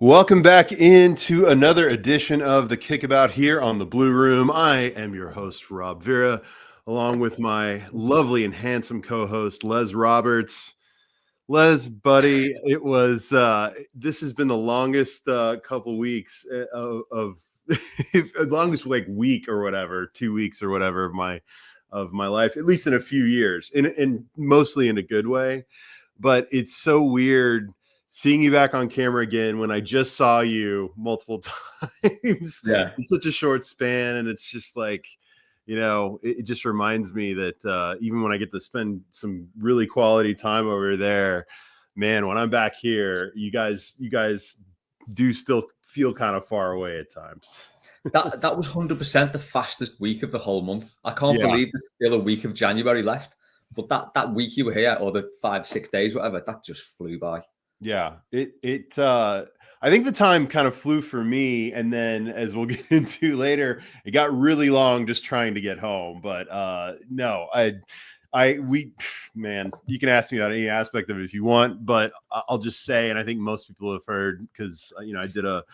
Welcome back into another edition of the Kickabout here on the Blue Room. I am your host, Rob Vera, along with my lovely and handsome co-host, Les Roberts. Les, buddy, it was this has been the longest couple weeks of longest like week or whatever, 2 weeks or whatever of my life, at least in a few years, and mostly in a good way. But it's so weird seeing you back on camera again when I just saw you multiple times in such a short span. And it's just like, it just reminds me that even when I get to spend some really quality time over there, man, when I'm back here, you guys do still feel kind of far away at times. That was 100% the fastest week of the whole month. I can't believe there's still a week of January left. But that week you were here, or the 5-6 days, whatever, that just flew by. Yeah, I think the time kind of flew for me, and then as we'll get into later, it got really long just trying to get home. But no, man, you can ask me about any aspect of it if you want, but I'll just say, and I think most people have heard because I did a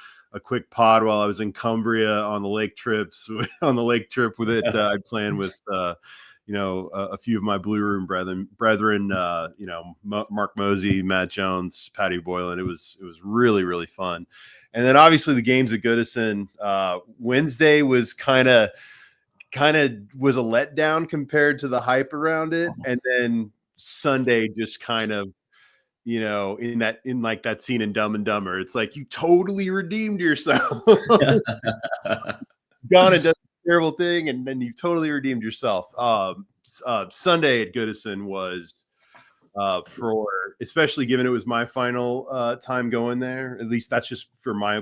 quick pod while I was in Cumbria on the lake trip with it. I planned with a few of my Blue Room brethren, Mark Mosey, Matt Jones, Patty Boylan. It was really, really fun. And then obviously the games at Goodison. Wednesday was kind of was a letdown compared to the hype around it. And then Sunday just kind of, in like that scene in Dumb and Dumber, it's like you totally redeemed yourself. Gone and done a terrible thing, and then you totally redeemed yourself. Sunday at Goodison was especially given it was my final time going there. At least that's just for my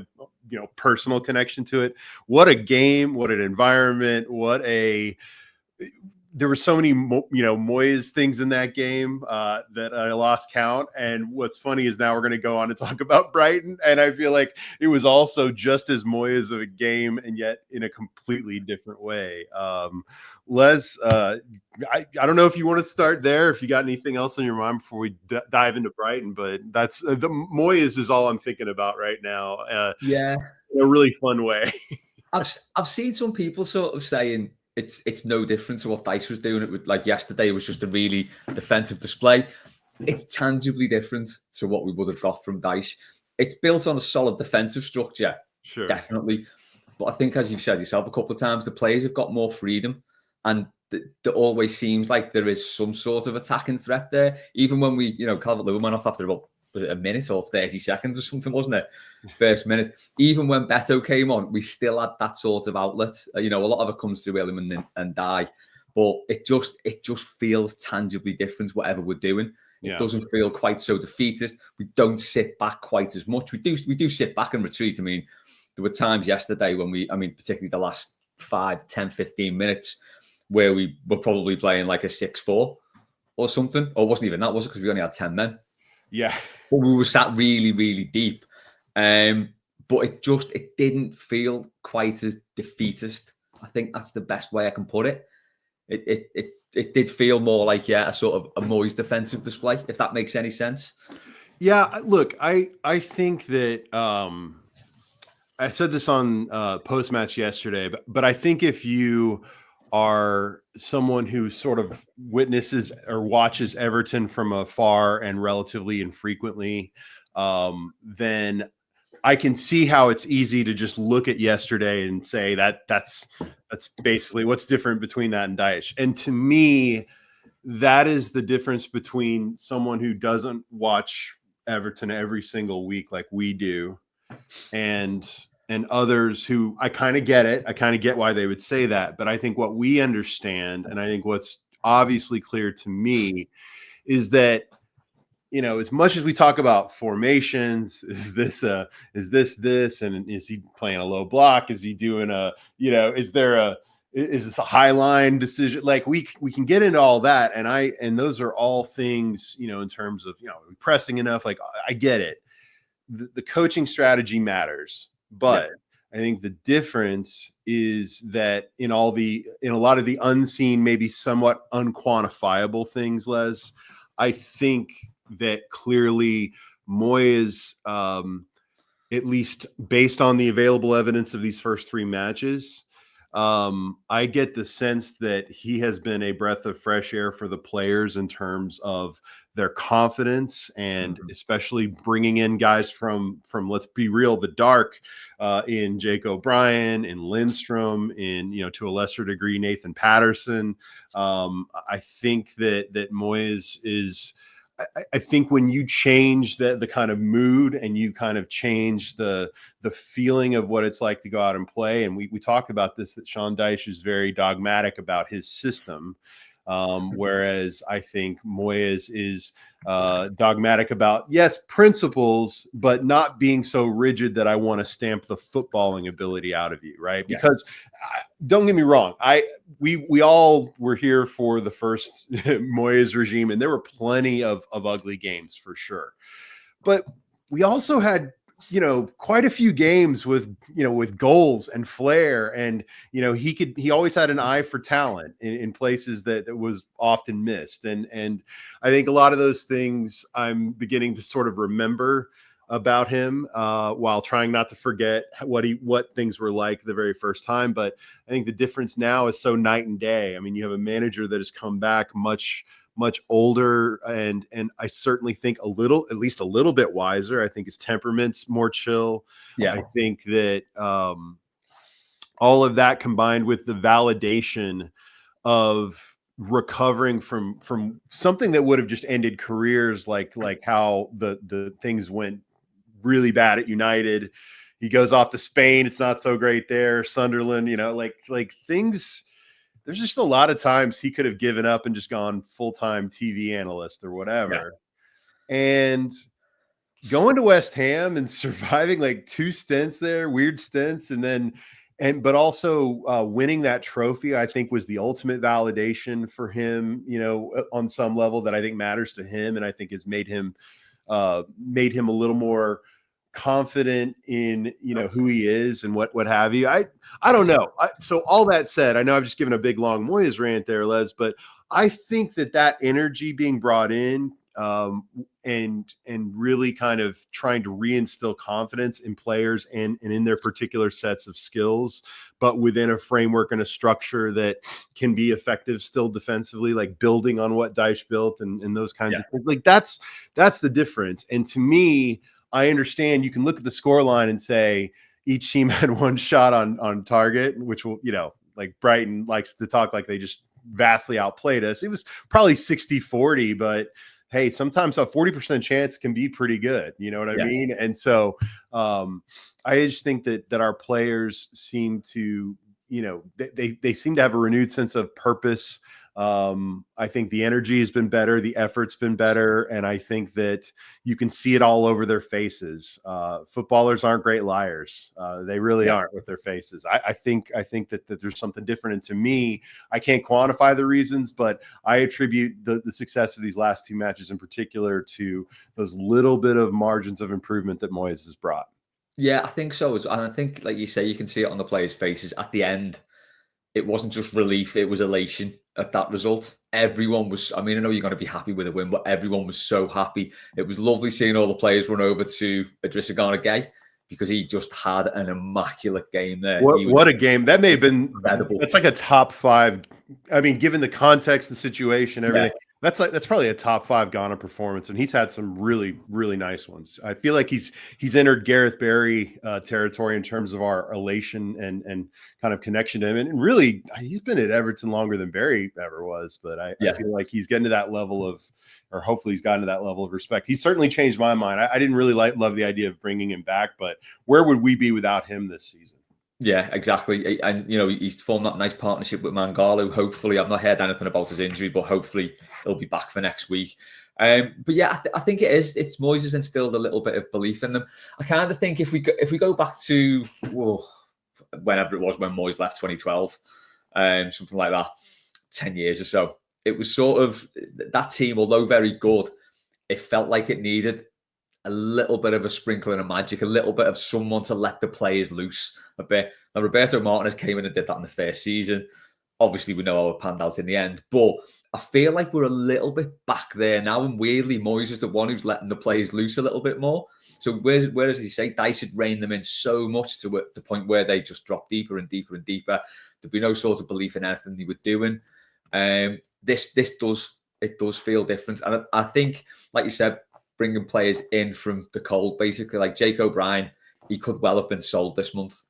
personal connection to it. What a game! What an environment! There were so many, Moyes things in that game that I lost count. And what's funny is now we're going to go on to talk about Brighton. And I feel like it was also just as Moyes of a game, and yet in a completely different way. Les, I don't know if you want to start there, if you got anything else on your mind before we dive into Brighton, but that's the Moyes is all I'm thinking about right now. In a really fun way. I've seen some people sort of saying, it's no different to what Dyche was doing. It would, like yesterday was just a really defensive display. It's tangibly different to what we would have got from Dyche. It's built on a solid defensive structure, sure, definitely. But I think, as you've said yourself a couple of times, the players have got more freedom, and there always seems like there is some sort of attacking threat there. Even when we, Calvert-Lewin went off after about a minute or 30 seconds or something, wasn't it? First minute. Even when Beto came on, we still had that sort of outlet. A lot of it comes through Element and Die, but it just feels tangibly different, whatever we're doing. It doesn't feel quite so defeatist. We don't sit back quite as much. We do sit back and retreat. I mean, there were times yesterday when particularly the last 5, 10, 15 minutes where we were probably playing like a 6-4 or something. Or it wasn't even that, was it? Because we only had 10 men. Yeah. But we were sat really, really deep. But it didn't feel quite as defeatist. I think that's the best way I can put it. It did feel more like, a sort of a Moyes defensive display, if that makes any sense. Yeah, look, I think that I said this on post-match yesterday, but I think if you are someone who sort of witnesses or watches Everton from afar and relatively infrequently, then I can see how it's easy to just look at yesterday and say that's basically what's different between that and Dyche. And to me, that is the difference between someone who doesn't watch Everton every single week like we do, and others who I kind of get it. I kind of get why they would say that. But I think what we understand, and I think what's obviously clear to me, is that, as much as we talk about formations, is this, and is he playing a low block? Is he doing is this a high line decision? Like we can get into all that. And those are all things, in terms of, pressing enough. Like I get it. The coaching strategy matters. But I think the difference is that in a lot of the unseen, maybe somewhat unquantifiable things, Les, I think that clearly Moyes at least based on the available evidence of these first 3 matches, I get the sense that he has been a breath of fresh air for the players in terms of their confidence, and especially bringing in guys from let's be real, the dark, in Jake O'Brien, in Lindstrom, in to a lesser degree Nathan Patterson. I think that Moyes is. I think when you change the kind of mood and you kind of change the feeling of what it's like to go out and play, and we talked about this, that Sean Dyche is very dogmatic about his system, whereas I think Moyes is dogmatic about, yes, principles, but not being so rigid that I want to stamp the footballing ability out of you, right? Yeah. Because don't get me wrong, we all were here for the first Moyes regime, and there were plenty of ugly games for sure, but we also had quite a few games with goals and flair, and he always had an eye for talent in places that was often missed, and I think a lot of those things I'm beginning to sort of remember about him, while trying not to forget what things were like the very first time. But I think the difference now is so night and day. I mean, you have a manager that has come back much older, and I certainly think at least a little bit wiser. I think his temperament's more chill. Yeah. I think that all of that combined with the validation of recovering from something that would have just ended careers, like how the things went really bad at United. He goes off to Spain, it's not so great there. Sunderland, like things. There's just a lot of times he could have given up and just gone full-time TV analyst or whatever. Yeah. And going to West Ham and surviving like 2 stints there, weird stints, but also winning that trophy, I think was the ultimate validation for him, on some level that I think matters to him, and I think has made him a little more confident in who he is and what have you. I don't know. So all that said, I know I've just given a big long Moyes rant there, Les, but I think that energy being brought in, and really kind of trying to reinstill confidence in players and in their particular sets of skills, but within a framework and a structure that can be effective still defensively, like building on what Dyche built and those kinds of things. Like that's the difference. And to me, I understand you can look at the scoreline and say each team had 1 shot on target, which will, like Brighton likes to talk like they just vastly outplayed us. It was probably 60-40, but hey, sometimes a 40% chance can be pretty good. You know what I mean? And so I just think that our players seem to, they seem to have a renewed sense of purpose. I think the energy has been better, the effort's been better, and I think that you can see it all over their faces. Footballers aren't great liars; they really aren't with their faces. I think that there's something different, and to me, I can't quantify the reasons, but I attribute the success of these last 2 matches in particular to those little bit of margins of improvement that Moyes has brought. Yeah, I think so, and I think, like you say, you can see it on the players' faces at the end. It wasn't just relief, it was elation at that result. Everyone was, I mean, I know you're going to be happy with a win, but everyone was so happy. It was lovely seeing all the players run over to Idrissa Gana Gueye, because he just had an immaculate game there. What a game. That may have been incredible. That's like a top 5. I mean, given the context, the situation, everything, that's probably a top 5 Ghana performance. And he's had some really, really nice ones. I feel like he's entered Gareth Barry territory in terms of our elation and kind of connection to him. And really, he's been at Everton longer than Barry ever was. But I feel like he's getting to that level of, or hopefully he's gotten to that level of respect. He's certainly changed my mind. I didn't really love the idea of bringing him back, but where would we be without him this season? Yeah, exactly. And, he's formed that nice partnership with Mangala. Hopefully, I've not heard anything about his injury, but hopefully he'll be back for next week. But yeah, I think it's Moyes has instilled a little bit of belief in them. I kind of think if we go back to whenever it was when Moyes left, 2012, something like that, 10 years or so, it was sort of that team, although very good, it felt like it needed a little bit of a sprinkling of magic, a little bit of someone to let the players loose a bit. Now, Roberto Martinez came in and did that in the first season. Obviously, we know how it panned out in the end, but I feel like we're a little bit back there now, and weirdly, Moyes is the one who's letting the players loose a little bit more. So where does he say Dyche should rein them in so much to the point where they just drop deeper and deeper and deeper? There'd be no sort of belief in anything they were doing. This does feel different, and I think, like you said, bringing players in from the cold, basically, like Jake O'Brien, he could well have been sold this month.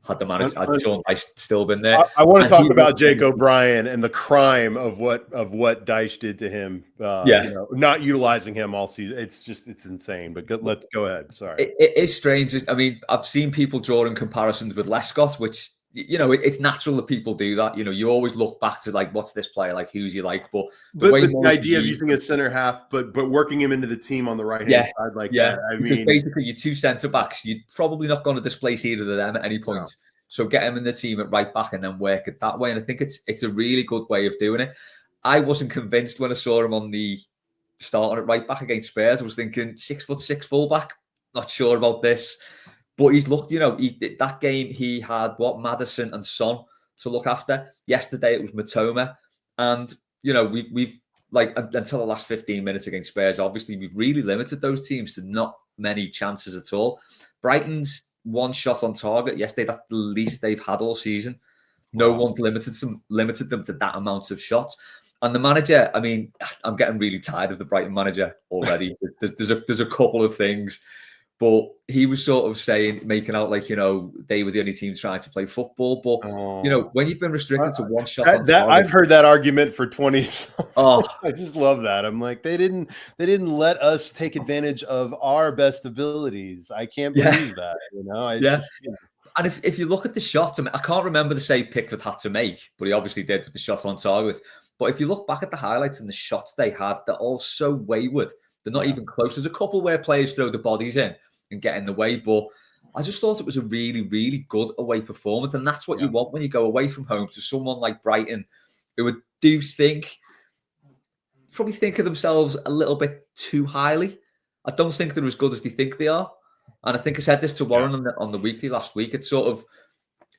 Had the manager, had Sean Dyche still been there. I want to talk about Jake O'Brien and the crime of what Dyche did to him. Not utilizing him all season. It's insane. But go ahead. Sorry. It is strange. I mean, I've seen people drawing comparisons with Lescott, which, it's natural that people do that. You always look back to, like, what's this player like? Who's he like? But the idea of using a center half, but working him into the team on the right hand side that. I mean, basically your two centre backs, you're probably not going to displace either of them at any point. No. So get him in the team at right back and then work it that way. And I think it's a really good way of doing it. I wasn't convinced when I saw him on the starting at right back against Spurs. I was thinking 6'6" fullback. Not sure about this. But he's looked, that game he had Maddison and Son to look after. Yesterday it was Matoma. And, we've like until the last 15 minutes against Spurs, obviously we've really limited those teams to not many chances at all. Brighton's one shot on target yesterday, that's the least they've had all season. No one's limited them to that amount of shots. And the manager, I mean, I'm getting really tired of the Brighton manager already. There's a couple of things. But he was sort of making out like, they were the only team trying to play football. But, when you've been restricted to one shot on target, I've heard that argument for 20. I just love that. I'm like, they didn't let us take advantage of our best abilities. I can't believe that, And if you look at the shot, I can't remember the save Pickford had to make, but he obviously did with the shot on target. But if you look back at the highlights and the shots they had, they're all so wayward. They're not even close. There's a couple where players throw the bodies in and get in the way, but I just thought it was a really, really good away performance, and that's what you want when you go away from home to someone like Brighton, who would probably think of themselves a little bit too highly. I don't think they're as good as they think they are, and I think I said this to Warren on the weekly last week. It's sort of,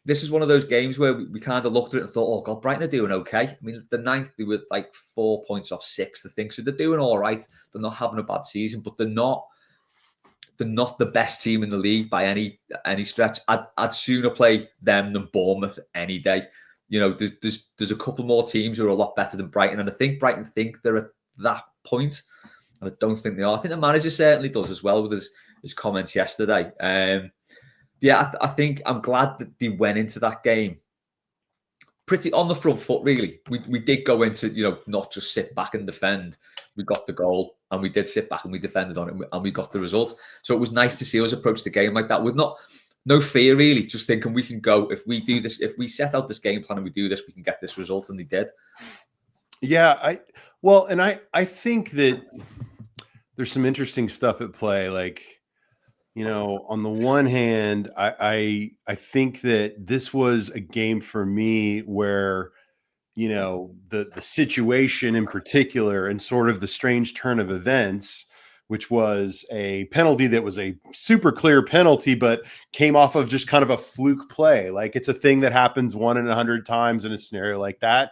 this is one of those games where we kind of looked at it and thought, oh God, Brighton are doing okay. I mean, the ninth, they were like 4 points off sixth, I think, so they're doing all right. They're not having a bad season, but they're not the best team in the league by any stretch. I'd sooner play them than Bournemouth any day. There's a couple more teams who are a lot better than Brighton, and I think Brighton think they're at that point, and I don't think they are. I think the manager certainly does as well with his comments yesterday. I think I'm glad that they went into that game pretty on the front foot, really. We did go into, not just sit back and defend. We got the goal, and we did sit back and we defended on it, and we got the result. So it was nice to see us approach the game like that with no fear, really, just thinking we can go, if we do this, if we set out this game plan and we do this, we can get this result, and they did. Yeah, I think that there's some interesting stuff at play. Like, on the one hand, I think that this was a game for me where, the situation in particular and sort of the strange turn of events, which was a penalty that was a super clear penalty, but came off of just kind of a fluke play. Like, it's a thing that happens 1 in 100 times in a scenario like that.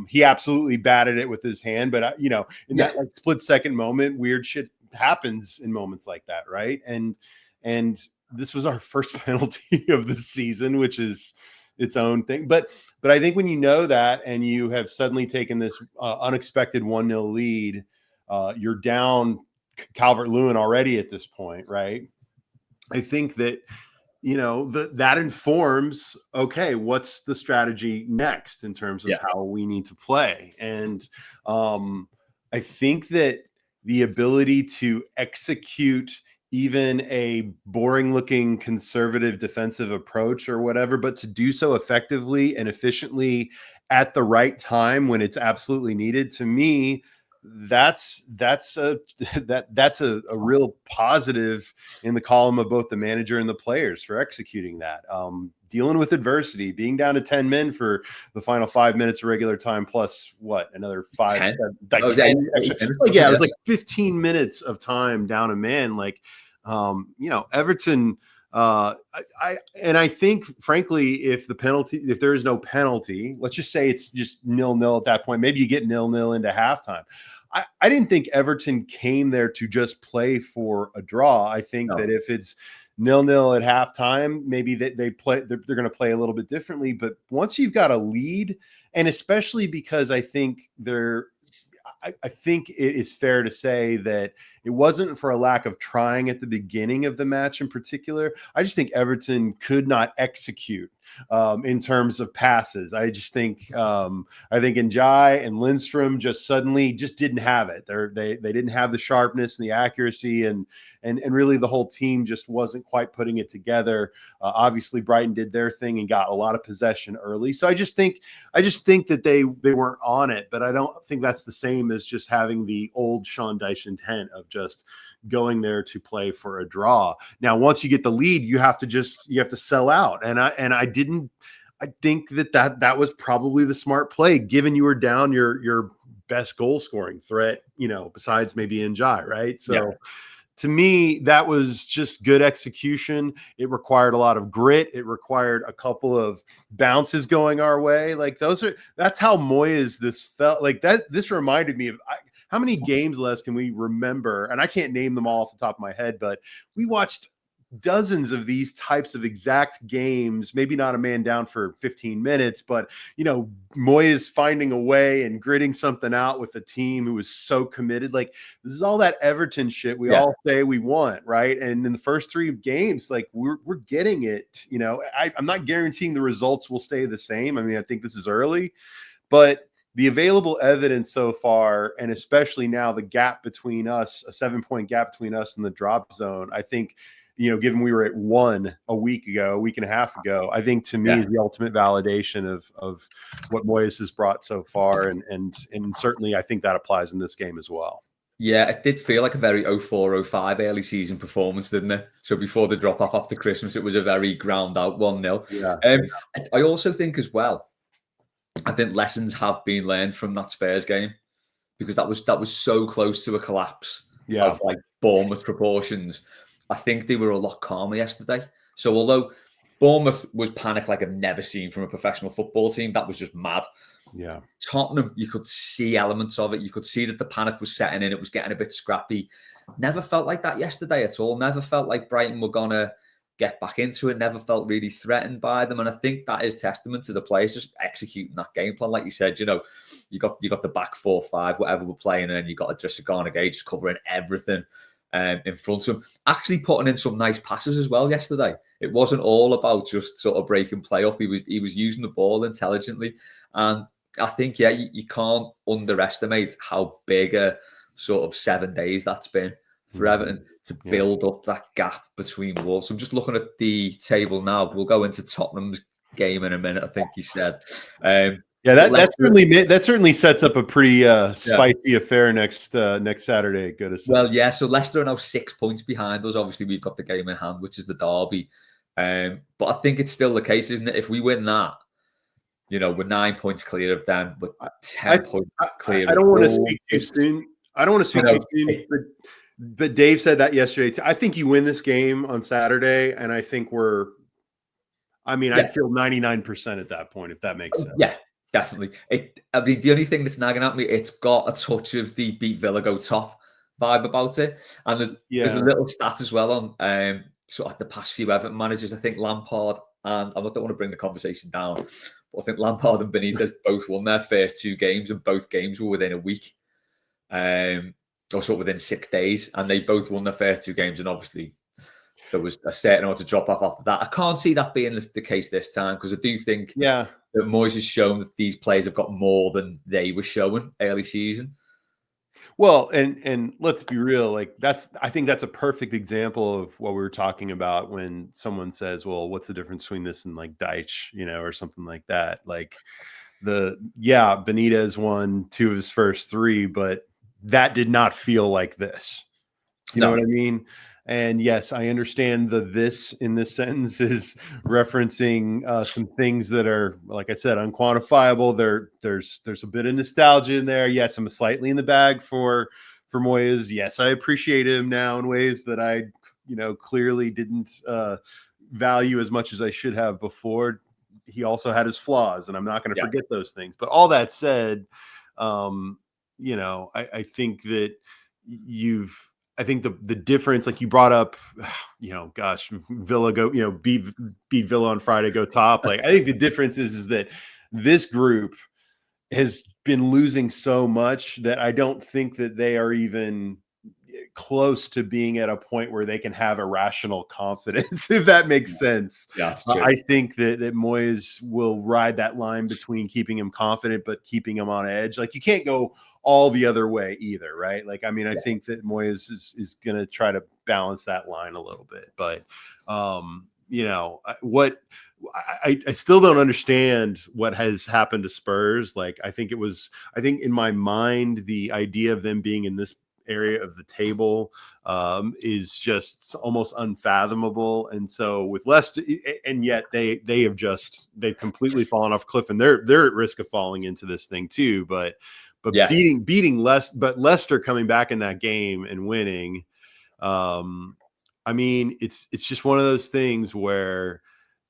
He absolutely batted it with his hand, but in that like split second moment, weird shit happens in moments like that, right? And this was our first penalty of the season, which is its own thing. But I think when you know that and you have suddenly taken this unexpected 1-0 lead, you're down Calvert-Lewin already at this point, right? I think that that informs, okay, what's the strategy next in terms of how we need to play. And I think that the ability to execute even a boring looking conservative defensive approach or whatever, but to do so effectively and efficiently at the right time when it's absolutely needed, to me, that's a real positive in the column of both the manager and the players for executing that. Dealing with adversity, being down to 10 men for the final 5 minutes of regular time, plus another 5, 10? It was like 15 minutes of time down a man. Like, Everton I think, frankly, if there is no penalty, let's just say it's just 0-0 at that point. Maybe you get 0-0 into halftime. I didn't think Everton came there to just play for a draw. I think that if it's 0-0 at halftime, maybe they're going to play a little bit differently. But once you've got a lead, and especially because I think I think it is fair to say that it wasn't for a lack of trying at the beginning of the match in particular. I just think Everton could not execute in terms of passes. I think Njai and Lindstrom just suddenly just didn't have it. They didn't have the sharpness and the accuracy, and really the whole team just wasn't quite putting it together. Obviously, Brighton did their thing and got a lot of possession early. So I just think that they weren't on it, but I don't think that's the same as just having the old Sean Dyche intent of just going there to play for a draw. Now, once you get the lead, you have to sell out. I think that was probably the smart play, given you were down your best goal scoring threat, besides maybe Njai, right? So to me, that was just good execution. It required a lot of grit. It required a couple of bounces going our way. That's how Moyes this felt like. This reminded me of how many games, Les, can we remember? And I can't name them all off the top of my head, but we watched dozens of these types of exact games, maybe not a man down for 15 minutes, but Moyes finding a way and gritting something out with a team who was so committed. Like, this is all that Everton shit we all say we want, right? And in the first 3 games, like, we're getting it. I'm not guaranteeing the results will stay the same. I mean, I think this is early, but the available evidence so far, and especially now the gap between us, a 7-point gap between us and the drop zone, I think, given we were at 1 a week and a half ago, I think to me is the ultimate validation of what Moyes has brought so far. And certainly I think that applies in this game as well. Yeah, it did feel like a very 04-05 early season performance, didn't it? So before the drop off after Christmas, it was a very ground out 1-0. Yeah. I also think as well, I think lessons have been learned from that Spurs game, because that was so close to a collapse of like Bournemouth proportions. I think they were a lot calmer yesterday. So although Bournemouth was panic like I've never seen from a professional football team, that was just mad. Yeah. Tottenham, you could see elements of it. You could see that the panic was setting in. It was getting a bit scrappy. Never felt like that yesterday at all. Never felt like Brighton were going to get back into it. Never felt really threatened by them. And I think that is testament to the players just executing that game plan. Like you said, you got the back 4-5, whatever we're playing, and then you got Jessica Garnegay just covering everything in front of him. Actually putting in some nice passes as well yesterday. It wasn't all about just sort of breaking play up. He was using the ball intelligently. And I think, you can't underestimate how big a sort of 7 days that's been for Everton to build up that gap between Wolves. So I'm just looking at the table now. We'll go into Tottenham's game in a minute, I think he said. That certainly sets up a pretty spicy affair next Saturday. Well, so Leicester are now 6 points behind us. Obviously, we've got the game in hand, which is the derby. But I think it's still the case, isn't it? If we win that, we're 9 points clear of them, but 10 points clear. I don't want to speak too soon. But Dave said that yesterday. I think you win this game on Saturday, and I think I'd feel 99% at that point, if that makes sense. Yeah, definitely. The only thing that's nagging at me, it's got a touch of the beat Villa go top vibe about it. And there's a little stat as well on sort of the past few Everton managers. I think Lampard, and I don't want to bring the conversation down, but I think Lampard and Benitez both won their first 2 games, and both games were within a week. Or sort of within 6 days, and they both won their first 2 games, and obviously there was a certain amount to drop off after that. I can't see that being the case this time, because I do think that Moyes has shown that these players have got more than they were showing early season. Well, and let's be real, like I think that's a perfect example of what we were talking about when someone says, well, what's the difference between this and like Dyche, or something like that. Like Benitez won 2 of his first 3, but that did not feel like this. You know what I mean? And yes, I understand this in this sentence is referencing some things that are, like I said, unquantifiable. There's a bit of nostalgia in there. Yes, I'm slightly in the bag for Moyes. Yes, I appreciate him now in ways that I clearly didn't value as much as I should have before. He also had his flaws, and I'm not going to forget those things. But all that said, I think that I think the difference, like you brought up, gosh, Villa beat Villa on Friday, go top. Like, I think the difference is that this group has been losing so much that I don't think that they are even close to being at a point where they can have irrational confidence, if that makes sense. Yeah, I think that Moyes will ride that line between keeping him confident but keeping him on edge. Like, you can't go all the other way either, right? Like, I mean, I think that Moyes is going to try to balance that line a little bit, but I still don't understand what has happened to Spurs. Like, I think in my mind, the idea of them being in this area of the table is just almost unfathomable. And so with Leicester, and yet they've completely fallen off a cliff, and they're at risk of falling into this thing too. But beating Leicester coming back in that game and winning, I mean, it's just one of those things where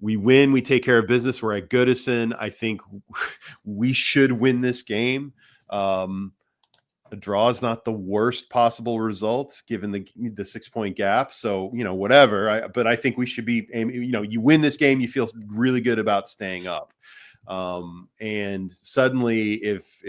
we win, we take care of business. We're at Goodison. I think we should win this game. A draw is not the worst possible result given the 6-point gap. So, whatever. But I think we should be aiming. You win this game, you feel really good about staying up. And suddenly, if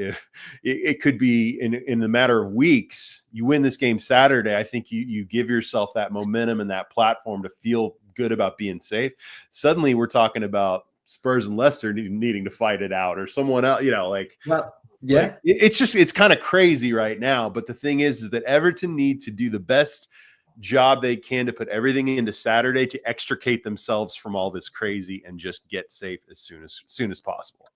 it could be in the matter of weeks, you win this game Saturday, I think you give yourself that momentum and that platform to feel good about being safe. Suddenly, we're talking about Spurs and Leicester needing to fight it out, or someone else. Yeah, it's kind of crazy right now. But the thing is that Everton need to do the best job they can to put everything into Saturday to extricate themselves from all this crazy and just get safe as soon as possible.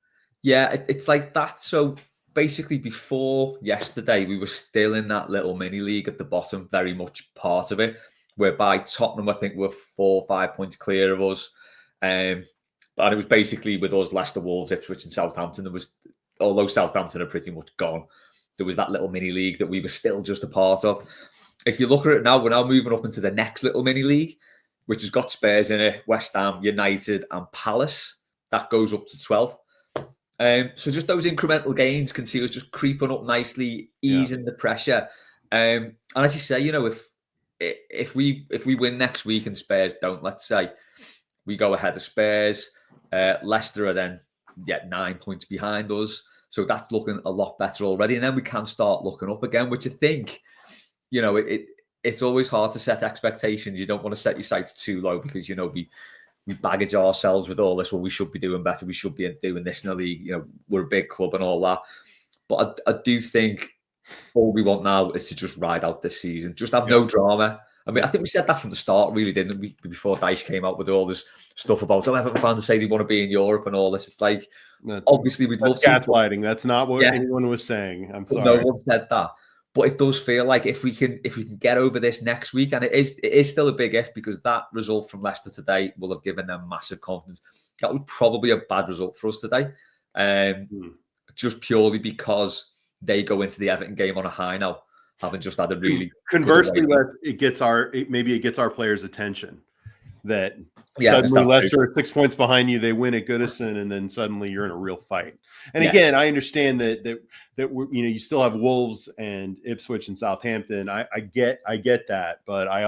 Yeah, it's like that. So basically, before yesterday, we were still in that little mini league at the bottom, very much part of it, whereby Tottenham, I think, were 4 or 5 points clear of us. And it was basically with us, Leicester, Wolves, Ipswich, and Southampton. Although Southampton are pretty much gone, there was that little mini league that we were still just a part of. If you look at it now, we're now moving up into the next little mini league, which has got Spurs in it, West Ham, United, and Palace. That goes up to 12th. So just those incremental gains can see us just creeping up nicely, easing the pressure. And as you say, if we win next week and Spurs don't, let's say, we go ahead of Spurs, Leicester are then 9 points behind us. So that's looking a lot better already. And then we can start looking up again, which I think, it's always hard to set expectations. You don't want to set your sights too low because, we baggage ourselves with all this. Well, we should be doing better. We should be doing this in the league. We're a big club and all that. But I do think all we want now is to just ride out this season. Just have no drama. I mean, I think we said that from the start, really, didn't we? Before Dyche came out with all this stuff about, Everton fans say they want to be in Europe and all this. It's like, obviously, we'd love to. Gaslighting. That's not what anyone was saying. I'm sorry. No one said that. But it does feel like if we can get over this next week, and it is still a big if, because that result from Leicester today will have given them massive confidence. That was probably a bad result for us today, just purely because they go into the Everton game on a high now, having just had a really. Conversely, it gets our players' attention. That suddenly Leicester are 6 points behind you, they win at Goodison, and then suddenly you're in a real fight. And again, I understand that we're, you still have Wolves and Ipswich and Southampton. I get that, but I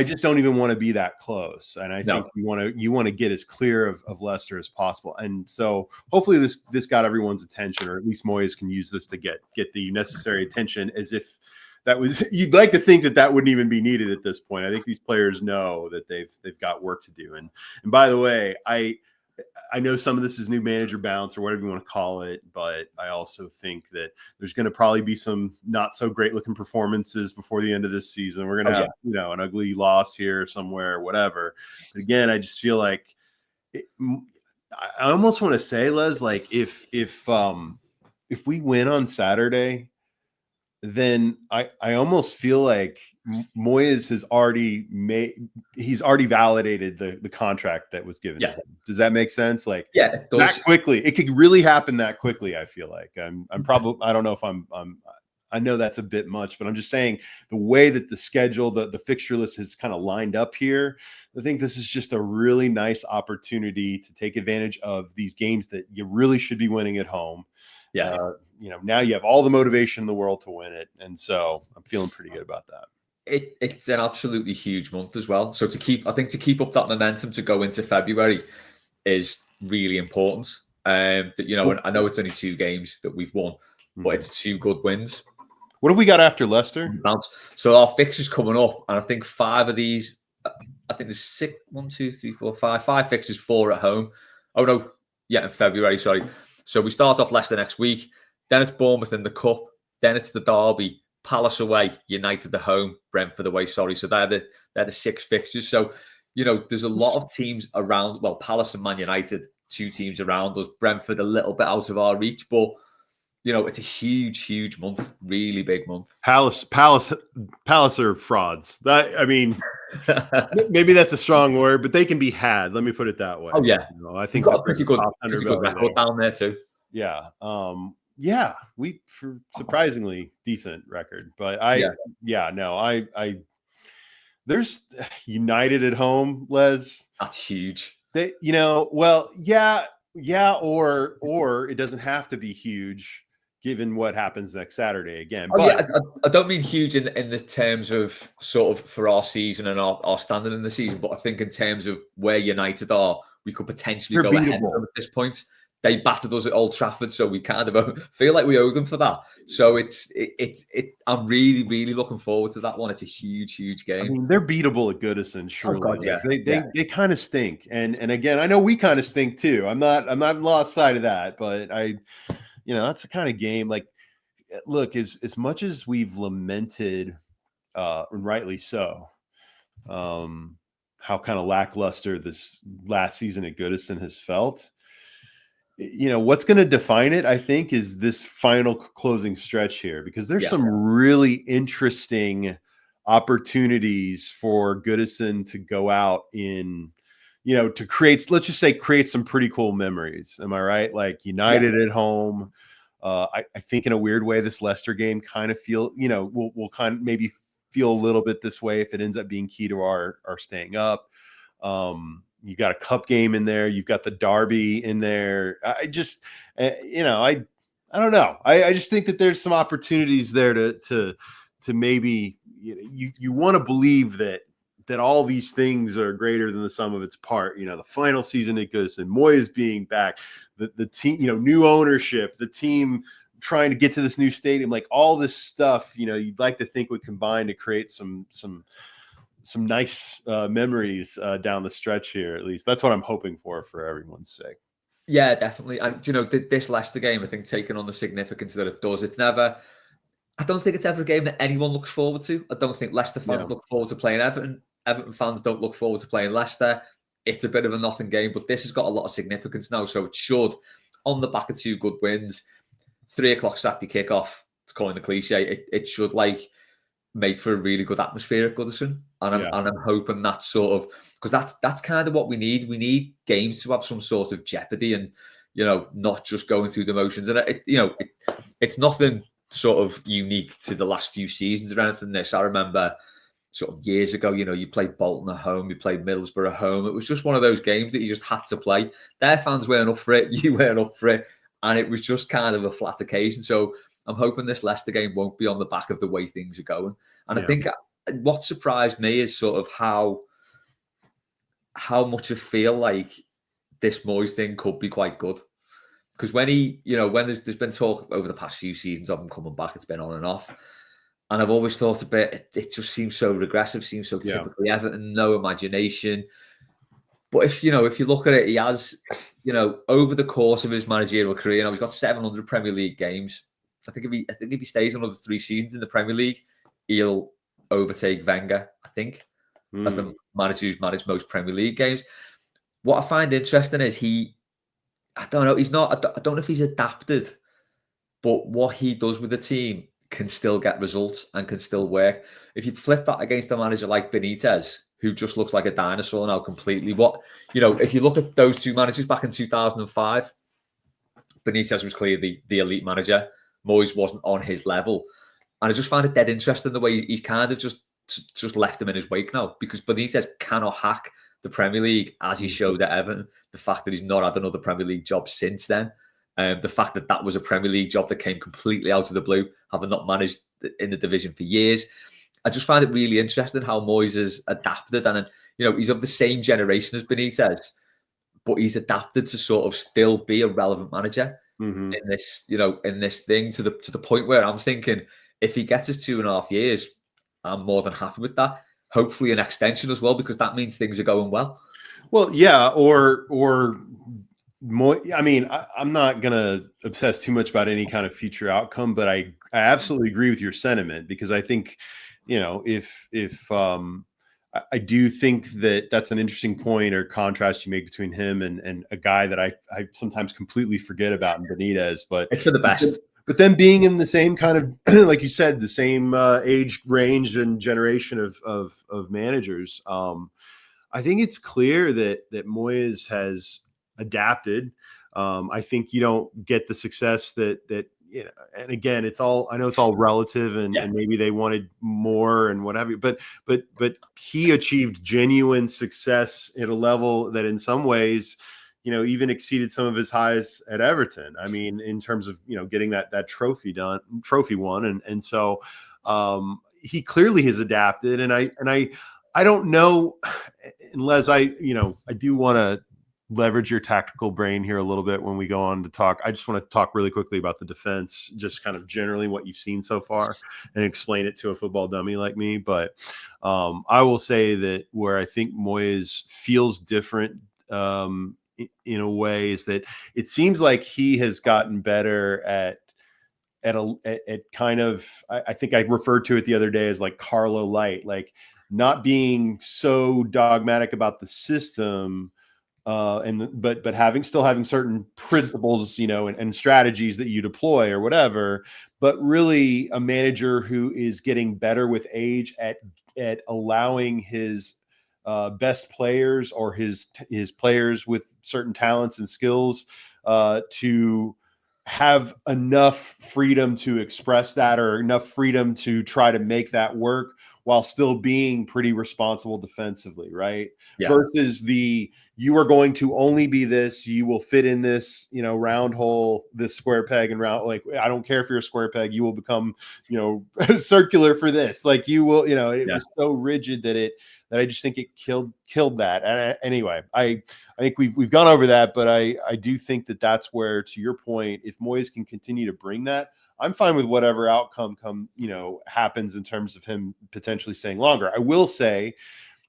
just don't even want to be that close. And I think you want to get as clear of Leicester as possible. And so hopefully this got everyone's attention, or at least Moyes can use this to get the necessary attention, as if that was, you'd like to think that wouldn't even be needed at this point. I think these players know that they've got work to do. And by the way, I know some of this is new manager bounce or whatever you want to call it, but I also think that there's going to probably be some not so great looking performances before the end of this season. We're going to have, an ugly loss here somewhere, whatever. But again, I just feel like I almost want to say, Les, like if we win on Saturday, then I almost feel like Moyes has already validated the contract that was given to him. Does that make sense? Like, it does. That quickly. It could really happen that quickly, I feel like. I'm probably, I don't know if I'm I know that's a bit much, but I'm just saying the way that the schedule, the fixture list has kind of lined up here, I think this is just a really nice opportunity to take advantage of these games that you really should be winning at home. Yeah. Now you have all the motivation in the world to win it. And so I'm feeling pretty good about that. It's an absolutely huge month as well. So to keep up that momentum to go into February is really important. That and I know it's only 2 games that we've won, but it's 2 good wins. What have we got after Leicester? So our fixtures coming up, and I think 5 of these. I think there's 6, 1, 2, 3, 4, 5 fixtures, 4 at home. Oh no, yeah, in February. Sorry. So we start off Leicester next week. Then it's Bournemouth in the cup. Then it's the derby. Palace away, United at home, Brentford away. Sorry, so they're the 6 fixtures. So there's a lot of teams around. Well, Palace and Man United, 2 teams around us. Brentford a little bit out of our reach, but it's a huge month, really big month. Palace are frauds. Maybe that's a strong word, but they can be had. Let me put it that way. Oh yeah, I think got a pretty good record down there too. Yeah. We for surprisingly decent record, but there's United at home, Les. That's huge. Or it doesn't have to be huge given what happens next Saturday again. I don't mean huge in the terms of sort of for our season and our standing in the season, but I think in terms of where United are, we could potentially go ahead of them at this point. They battered us at Old Trafford, so we kind of feel like we owe them for that. So I'm really, really looking forward to that one. It's a huge game. I mean, they're beatable at Goodison, surely. Oh God, yeah. They kind of stink, and again, I know we kind of stink too. I'm not lost sight of that, but that's the kind of game. Like, look, as much as we've lamented, and rightly so, how kind of lackluster this last season at Goodison has felt. What's going to define it, I think, is this final closing stretch here, because there's some really interesting opportunities for Goodison to go out in, to create some pretty cool memories. Am I right? Like United at home. I think in a weird way, this Leicester game kind of we'll kind of maybe feel a little bit this way if it ends up being key to our staying up. You got a cup game in there. You've got the derby in there. I just, I don't know. I just think that there's some opportunities there to maybe, you want to believe that all these things are greater than the sum of its part. The final season at Goodison, Moyes being back, the team, new ownership, the team trying to get to this new stadium, like all this stuff, you'd like to think would combine to create some nice memories down the stretch here. At least that's what I'm hoping for everyone's sake. Yeah, definitely. And this Leicester game, I think, taking on the significance that it does, I don't think it's ever a game that anyone looks forward to. I don't think Leicester fans look forward to playing Everton. Everton fans don't look forward to playing Leicester. It's a bit of a nothing game, but this has got a lot of significance now. So it should, on the back of 2 good wins, 3:00 Saturday kickoff, to coin the cliche, it should make for a really good atmosphere at Goodison. And I'm hoping that sort of, because that's kind of what we need. We need games to have some sort of jeopardy and, not just going through the motions. And it's nothing sort of unique to the last few seasons or anything. This, I remember sort of years ago, you played Bolton at home, you played Middlesbrough at home. It was just one of those games that you just had to play. Their fans weren't up for it, you weren't up for it. And it was just kind of a flat occasion. So I'm hoping this Leicester game won't be on the back of the way things are going. And I think what surprised me is sort of how much I feel like this Moyes thing could be quite good. Because when when there's been talk over the past few seasons of him coming back, it's been on and off. And I've always thought it just seems so regressive, seems so typically Everton, no imagination. But if you look at it, he has, over the course of his managerial career, he's got 700 Premier League games. I think if he stays another 3 seasons in the Premier League, he'll overtake Wenger, I think, as the manager who's managed most Premier League games. What I find interesting is I don't know if he's adapted, but what he does with the team can still get results and can still work. If you flip that against a manager like Benitez, who just looks like a dinosaur now completely, if you look at those 2 managers back in 2005, Benitez was clearly the elite manager. Moyes wasn't on his level. And I just find it dead interesting the way he's kind of just left him in his wake now, because Benitez cannot hack the Premier League as he showed at Everton. The fact that he's not had another Premier League job since then, the fact that that was a Premier League job that came completely out of the blue, having not managed in the division for years. I just find it really interesting how Moyes has adapted, and he's of the same generation as Benitez, but he's adapted to sort of still be a relevant manager in this, in this thing, to the point where I'm thinking, if he gets us 2.5 years, I'm more than happy with that. Hopefully an extension as well, because that means things are going well. Well, yeah, or more. I mean, I'm not gonna obsess too much about any kind of future outcome, but I absolutely agree with your sentiment, because I think, if I do think that that's an interesting point or contrast you make between him and a guy that I sometimes completely forget about in Benitez, but it's for the best. But then being in the same kind of, like you said, the same age range and generation of managers, I think it's clear that Moyes has adapted. I think you don't get the success that and again, I know it's all relative, and maybe they wanted more and whatever, but he achieved genuine success at a level that in some ways, even exceeded some of his highs at Everton. I mean, in terms of, getting that trophy won. And so he clearly has adapted. And I don't know, unless I do want to leverage your tactical brain here a little bit when we go on to talk. I just want to talk really quickly about the defense, just kind of generally what you've seen so far, and explain it to a football dummy like me. But I will say that where I think Moyes feels different, in a way, is that it seems like he has gotten better at kind of, I think I referred to it the other day as like Carlo light, like not being so dogmatic about the system, but still having certain principles, and strategies that you deploy or whatever, but really a manager who is getting better with age at allowing his best players, or his players with certain talents and skills, to have enough freedom to express that, or enough freedom to try to make that work while still being pretty responsible defensively, right? Yeah. Versus you are going to only be this, you will fit in this, round hole, this square peg and round, like, I don't care if you're a square peg, you will become, circular for this. Like you will, it was so rigid that I just think it killed that. And anyway, I think we've gone over that, but I do think that's where, to your point, if Moyes can continue to bring that, I'm fine with whatever outcome happens in terms of him potentially staying longer. I will say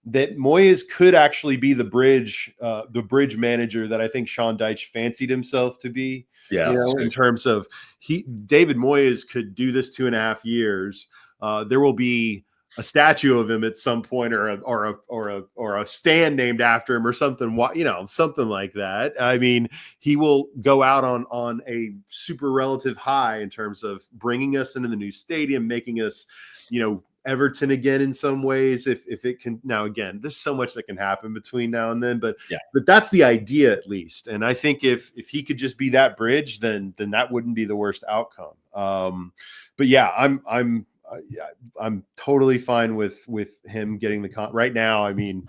that Moyes could actually be the bridge manager that I think Sean Dyche fancied himself to be. Yeah, in terms of David Moyes could do this 2.5 years. There will be a statue of him at some point, or a stand named after him, or something, something like that. I mean, he will go out on a super relative high in terms of bringing us into the new stadium, making us, Everton again in some ways, if it can. Now, again, there's so much that can happen between now and then, but that's the idea, at least. And I think if he could just be that bridge, then that wouldn't be the worst outcome. But yeah, I'm totally fine with him getting the right now. I mean,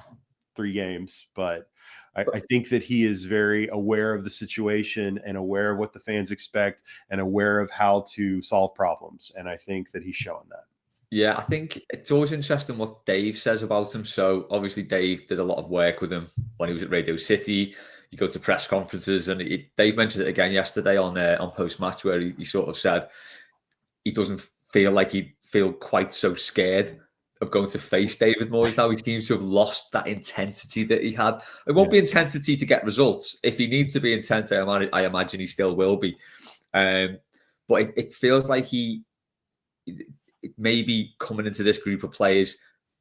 3 games, but I think that he is very aware of the situation, and aware of what the fans expect, and aware of how to solve problems. And I think that he's showing that. Yeah, I think it's always interesting what Dave says about him. So obviously Dave did a lot of work with him when he was at Radio City. You go to press conferences, and Dave mentioned it again yesterday on post-match, where he sort of said he doesn't feel like he'd feel quite so scared of going to face David Moyes now. He seems to have lost that intensity that he had. It won't be intensity to get results. If he needs to be intense, I imagine he still will be. But it feels like he maybe coming into this group of players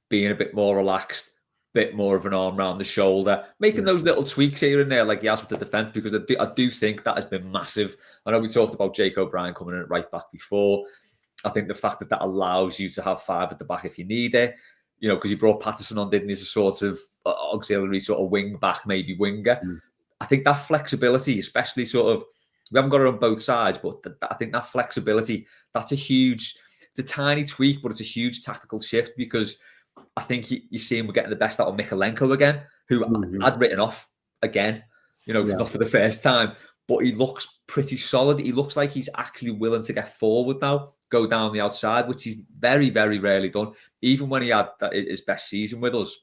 being a bit more relaxed, bit more of an arm around the shoulder, making those little tweaks here and there like he has with the defence, because I do think that has been massive. I know we talked about Jake O'Brien coming in at right back before. I think the fact that allows you to have 5 at the back if you need it, because he brought Patterson on, didn't he, as a sort of auxiliary sort of wing back, maybe winger. I think that flexibility, especially sort of, we haven't got it on both sides, but I think that flexibility, that's a huge it's a tiny tweak, but it's a huge tactical shift because I think you see him getting the best out of Mykolenko again, who I'd written off again, not for the first time, but he looks pretty solid. He looks like he's actually willing to get forward now, go down the outside, which he's very, very rarely done. Even when he had his best season with us,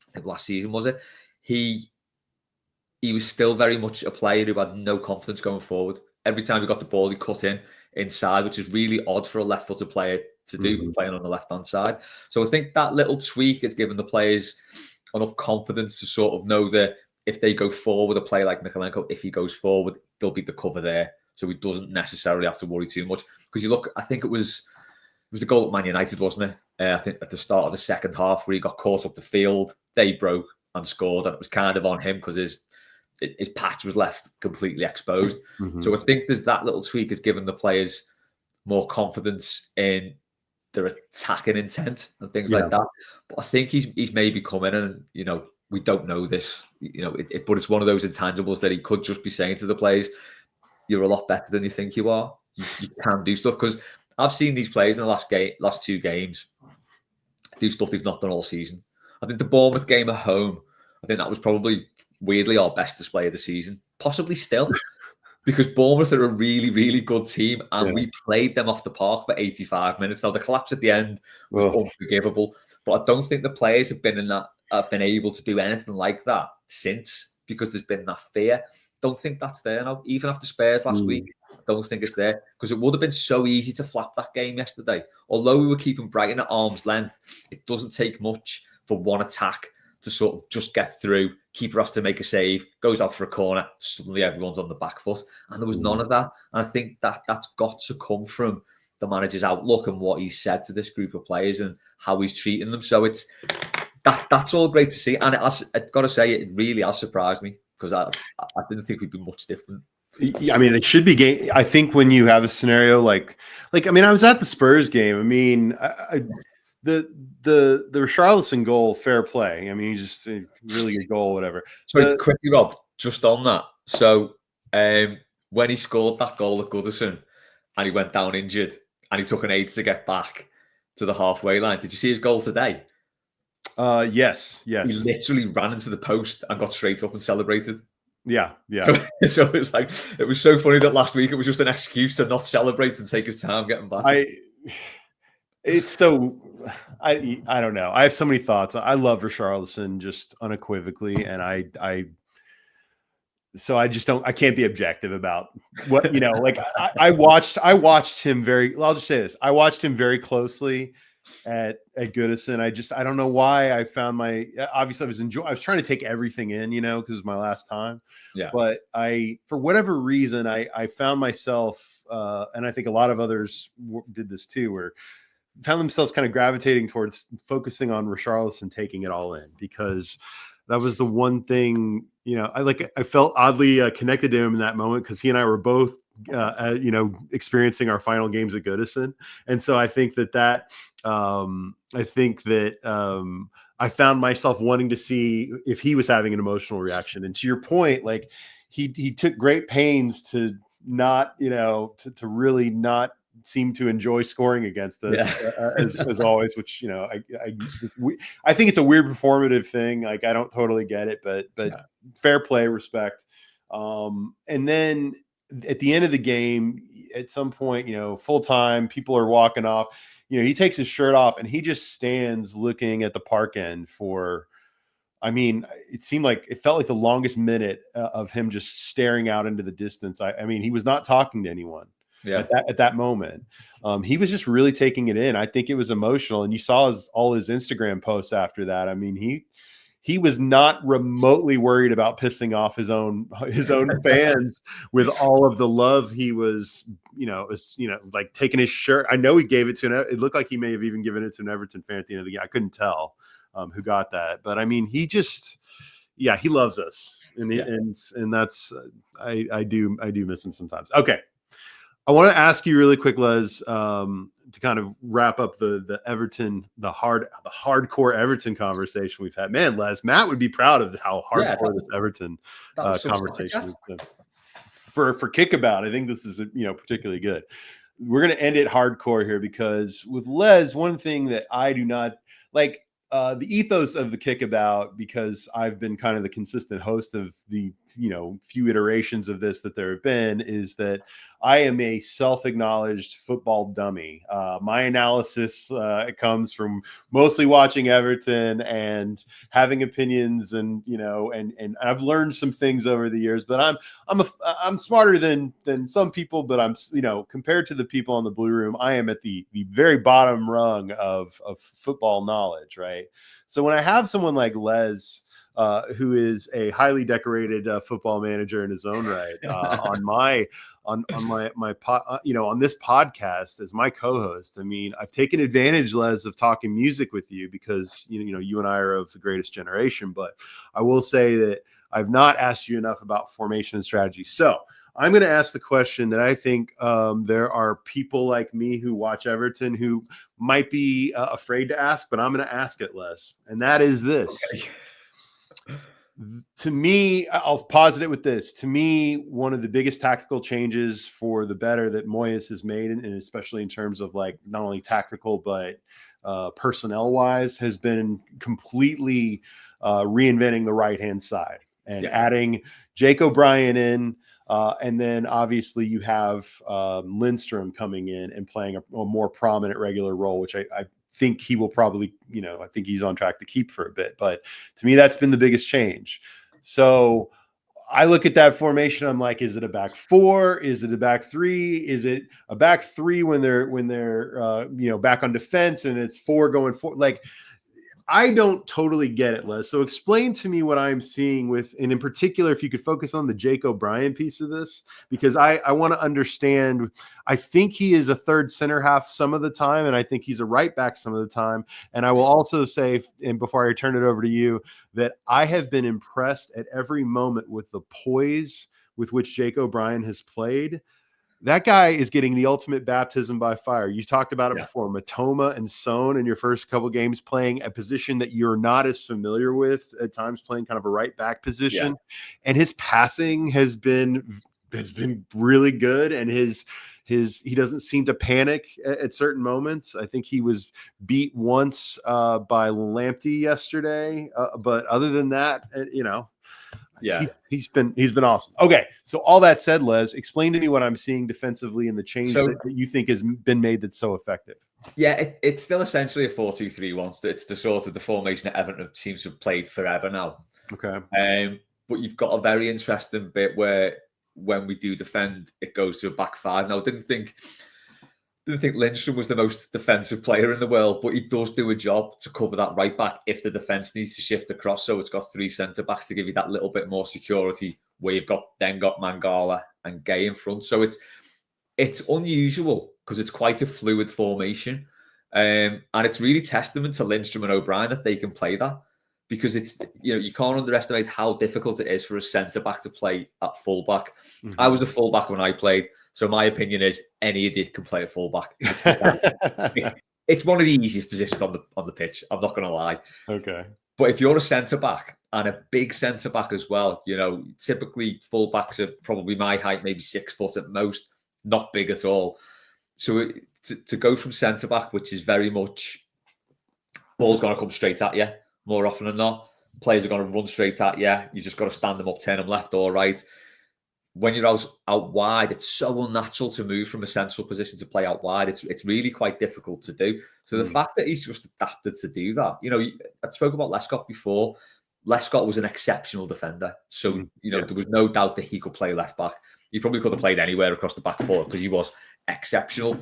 I think last season, was it? He was still very much a player who had no confidence going forward. Every time he got the ball, he cut inside, which is really odd for a left-footed player to do, playing on the left-hand side. So I think that little tweak has given the players enough confidence to sort of know that if they go forward, a player like Mykolenko, if he goes forward, there'll be the cover there. So he doesn't necessarily have to worry too much. Because you look, I think it was the goal at Man United, wasn't it? I think at the start of the second half where he got caught up the field, they broke and scored. And it was kind of on him because his patch was left completely exposed. So I think there's that little tweak has given the players more confidence in their attacking intent and things like that. But I think he's maybe coming and, we don't know this, but it's one of those intangibles that he could just be saying to the players, you're a lot better than you think you are. You can do stuff. Because I've seen these players in the last two games do stuff they've not done all season. I think the Bournemouth game at home, I think that was probably weirdly our best display of the season, possibly still, because Bournemouth are a really, really good team and we played them off the park for 85 minutes. Now, the collapse at the end was unforgivable, but I don't think the players have been able to do anything like that since, because there's been that fear. Don't think that's there now. Even after Spurs last week, I don't think it's there, because it would have been so easy to flap that game yesterday. Although we were keeping Brighton at arm's length, it doesn't take much for one attack to sort of just get through. Keeper has to make a save, goes out for a corner, suddenly everyone's on the back foot. And there was none of that. And I think that's got to come from the manager's outlook and what he said to this group of players and how he's treating them. So that's all great to see. And I've got to say, it really has surprised me, because I didn't think we'd be much different. I mean, it should be game. I think when you have a scenario like I mean, I was at the Spurs game. I mean, the Richarlison goal, fair play. I mean, just a really good goal, whatever. So quickly, Rob, just on that. So when he scored that goal at Goodison and he went down injured and he took an age to get back to the halfway line, did you see his goal today? Yes. He literally ran into the post and got straight up and celebrated. Yeah. So it was like, it was so funny that last week it was just an excuse to not celebrate and take his time getting back. I don't know. I have so many thoughts. I love Richarlison just unequivocally, and I can't be objective about what, like I watched him I'll just say this. I watched him very closely at Goodison. I don't know why I found obviously I was trying to take everything in, because it was my last time. Yeah. But for whatever reason, I found myself, and I think a lot of others did this too, where found themselves kind of gravitating towards focusing on Richarlison taking it all in, because that was the one thing, I felt oddly connected to him in that moment, because he and I were both experiencing our final games at Goodison. And so I think that I found myself wanting to see if he was having an emotional reaction. And to your point, like he took great pains to not, to really not seem to enjoy scoring against us as always, which, I think it's a weird performative thing. Like, I don't totally get it, but fair play, respect. And then at the end of the game, at some point, full time, people are walking off, he takes his shirt off and he just stands looking at the park end for, it felt like the longest minute of him just staring out into the distance. I mean, he was not talking to anyone at that moment. He was just really taking it in. I think it was emotional. And you saw all his Instagram posts after that. I mean, he was not remotely worried about pissing off his own fans with all of the love he was, like taking his shirt. I know he gave it to it looked like he may have even given it to an Everton fan at the end of the game. I couldn't tell who got that, but I mean, he just, he loves us, and that's I do miss him sometimes. Okay, I want to ask you really quick, Les, to kind of wrap up the Everton, the hardcore Everton conversation we've had. Man, Les, Matt would be proud of how hardcore this Everton conversation is. For Kickabout, I think this is particularly good. we're going to end it hardcore here, because with Les, one thing that I do not like, the ethos of the Kickabout, because I've been kind of the consistent host of the, few iterations of this that there have been, is that I am a self-acknowledged football dummy. My analysis comes from mostly watching Everton and having opinions, and and I've learned some things over the years. But I'm smarter than some people, but I'm compared to the people on the Blue Room, I am at the very bottom rung of football knowledge, right? So when I have someone like Les, who is a highly decorated football manager in his own right, on my on this podcast as my co-host. I mean, I've taken advantage, Les, of talking music with you, because you and I are of the greatest generation. But I will say that I've not asked you enough about formation and strategy. So I'm going to ask the question that I think there are people like me who watch Everton who might be afraid to ask, but I'm going to ask it, Les. And that is this. Okay. To me, I'll posit it with this. To me, one of the biggest tactical changes for the better that Moyes has made, and especially in terms of like not only tactical but personnel wise, has been completely reinventing the right-hand side and adding Jake O'Brien in. And then obviously you have Lindstrom coming in and playing a more prominent regular role, which I think he will probably, I think he's on track to keep for a bit. But to me, that's been the biggest change. So I look at that formation. I'm like, is it a back four? Is it a back three? Is it a back three when they're back on defense, and it's four going forward? Like, I don't totally get it, Les. So explain to me what I'm seeing with, and in particular, if you could focus on the Jake O'Brien piece of this, because I want to understand. I think he is a third center half some of the time, and I think he's a right back some of the time. And I will also say, and before I turn it over to you, that I have been impressed at every moment with the poise with which Jake O'Brien has played. That guy is getting the ultimate baptism by fire. You talked about it before. Matoma and Son in your first couple games playing a position that you're not as familiar with, at times playing kind of a right back position. And his passing has been really good. And he doesn't seem to panic at certain moments. I think he was beat once by Lamptey yesterday. But other than that, he's been awesome. Okay, so all that said, Les, explain to me what I'm seeing defensively and the change that you think has been made that's so effective. Yeah, it's still essentially a 4-2-3-1. It's the sort of the formation that Everton seems to have played forever now. Okay. But you've got a very interesting bit where when we do defend, it goes to a back five. Now, I didn't think Lindstrom was the most defensive player in the world, but he does do a job to cover that right back if the defence needs to shift across. So it's got three centre-backs to give you that little bit more security, where you've got Mangala and Gay in front. So it's unusual because it's quite a fluid formation. And it's really testament to Lindstrom and O'Brien that they can play that, because it's, you can't underestimate how difficult it is for a centre-back to play at full-back. Mm-hmm. I was a full-back when I played. So my opinion is any idiot can play a fullback. It's one of the easiest positions on the pitch. I'm not going to lie. Okay. But if you're a centre back, and a big centre back as well, typically fullbacks are probably my height, maybe 6 foot at most, not big at all. So to go from centre back, which is very much ball's going to come straight at you more often than not. Players are going to run straight at you. You just got to stand them up, turn them left or right. When you're out wide, it's so unnatural to move from a central position to play out wide. It's really quite difficult to do. So the fact that he's just adapted to do that, I spoke about Lescott before. Lescott was an exceptional defender. So, there was no doubt that he could play left back. He probably could have played anywhere across the back four because he was exceptional.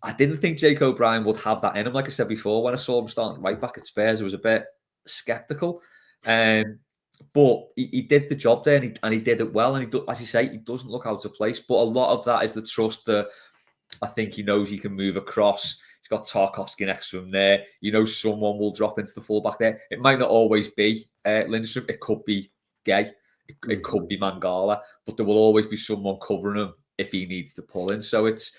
I didn't think Jake O'Brien would have that in him. Like I said before, when I saw him starting right back at Spurs, I was a bit sceptical. But he did the job there, and he did it well. And as you say, he doesn't look out of place. But a lot of that is the trust that I think he knows he can move across. He's got Tarkovsky next to him there. Someone will drop into the fullback there. It might not always be Lindstrom. It could be Gay. It could be Mangala. But there will always be someone covering him if he needs to pull in. So it's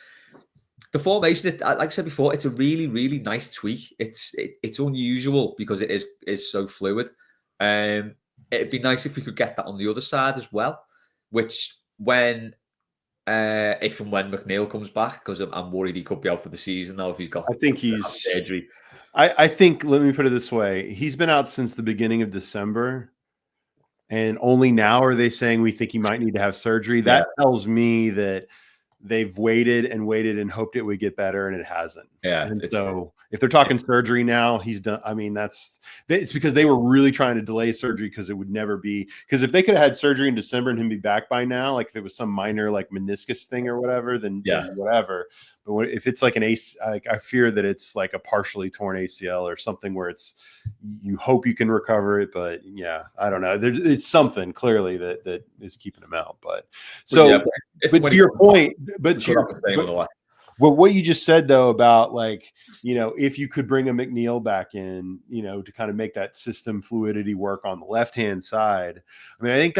the formation. Like I said before, it's a really, really nice tweak. It's unusual because it is so fluid. It'd be nice if we could get that on the other side as well, which when if and when McNeil comes back, because I'm worried he could be out for the season now if he's got I think he's surgery. I think, let me put it this way. He's been out since the beginning of December, and only now are they saying we think he might need to have surgery. That tells me that they've waited and hoped it would get better, and it hasn't. Yeah. And so if they're talking surgery now, he's done. I mean, it's because they were really trying to delay surgery because it would never be, because if they could have had surgery in December and him be back by now, like if it was some minor like meniscus thing or whatever, then whatever. But if it's like an ace, like I fear that it's like a partially torn ACL or something where you hope you can recover it, but yeah, I don't know. It's something clearly that is keeping him out. But so, but to your point, well, what you just said though about like, if you could bring a McNeil back in, to kind of make that system fluidity work on the left-hand side. I mean, I think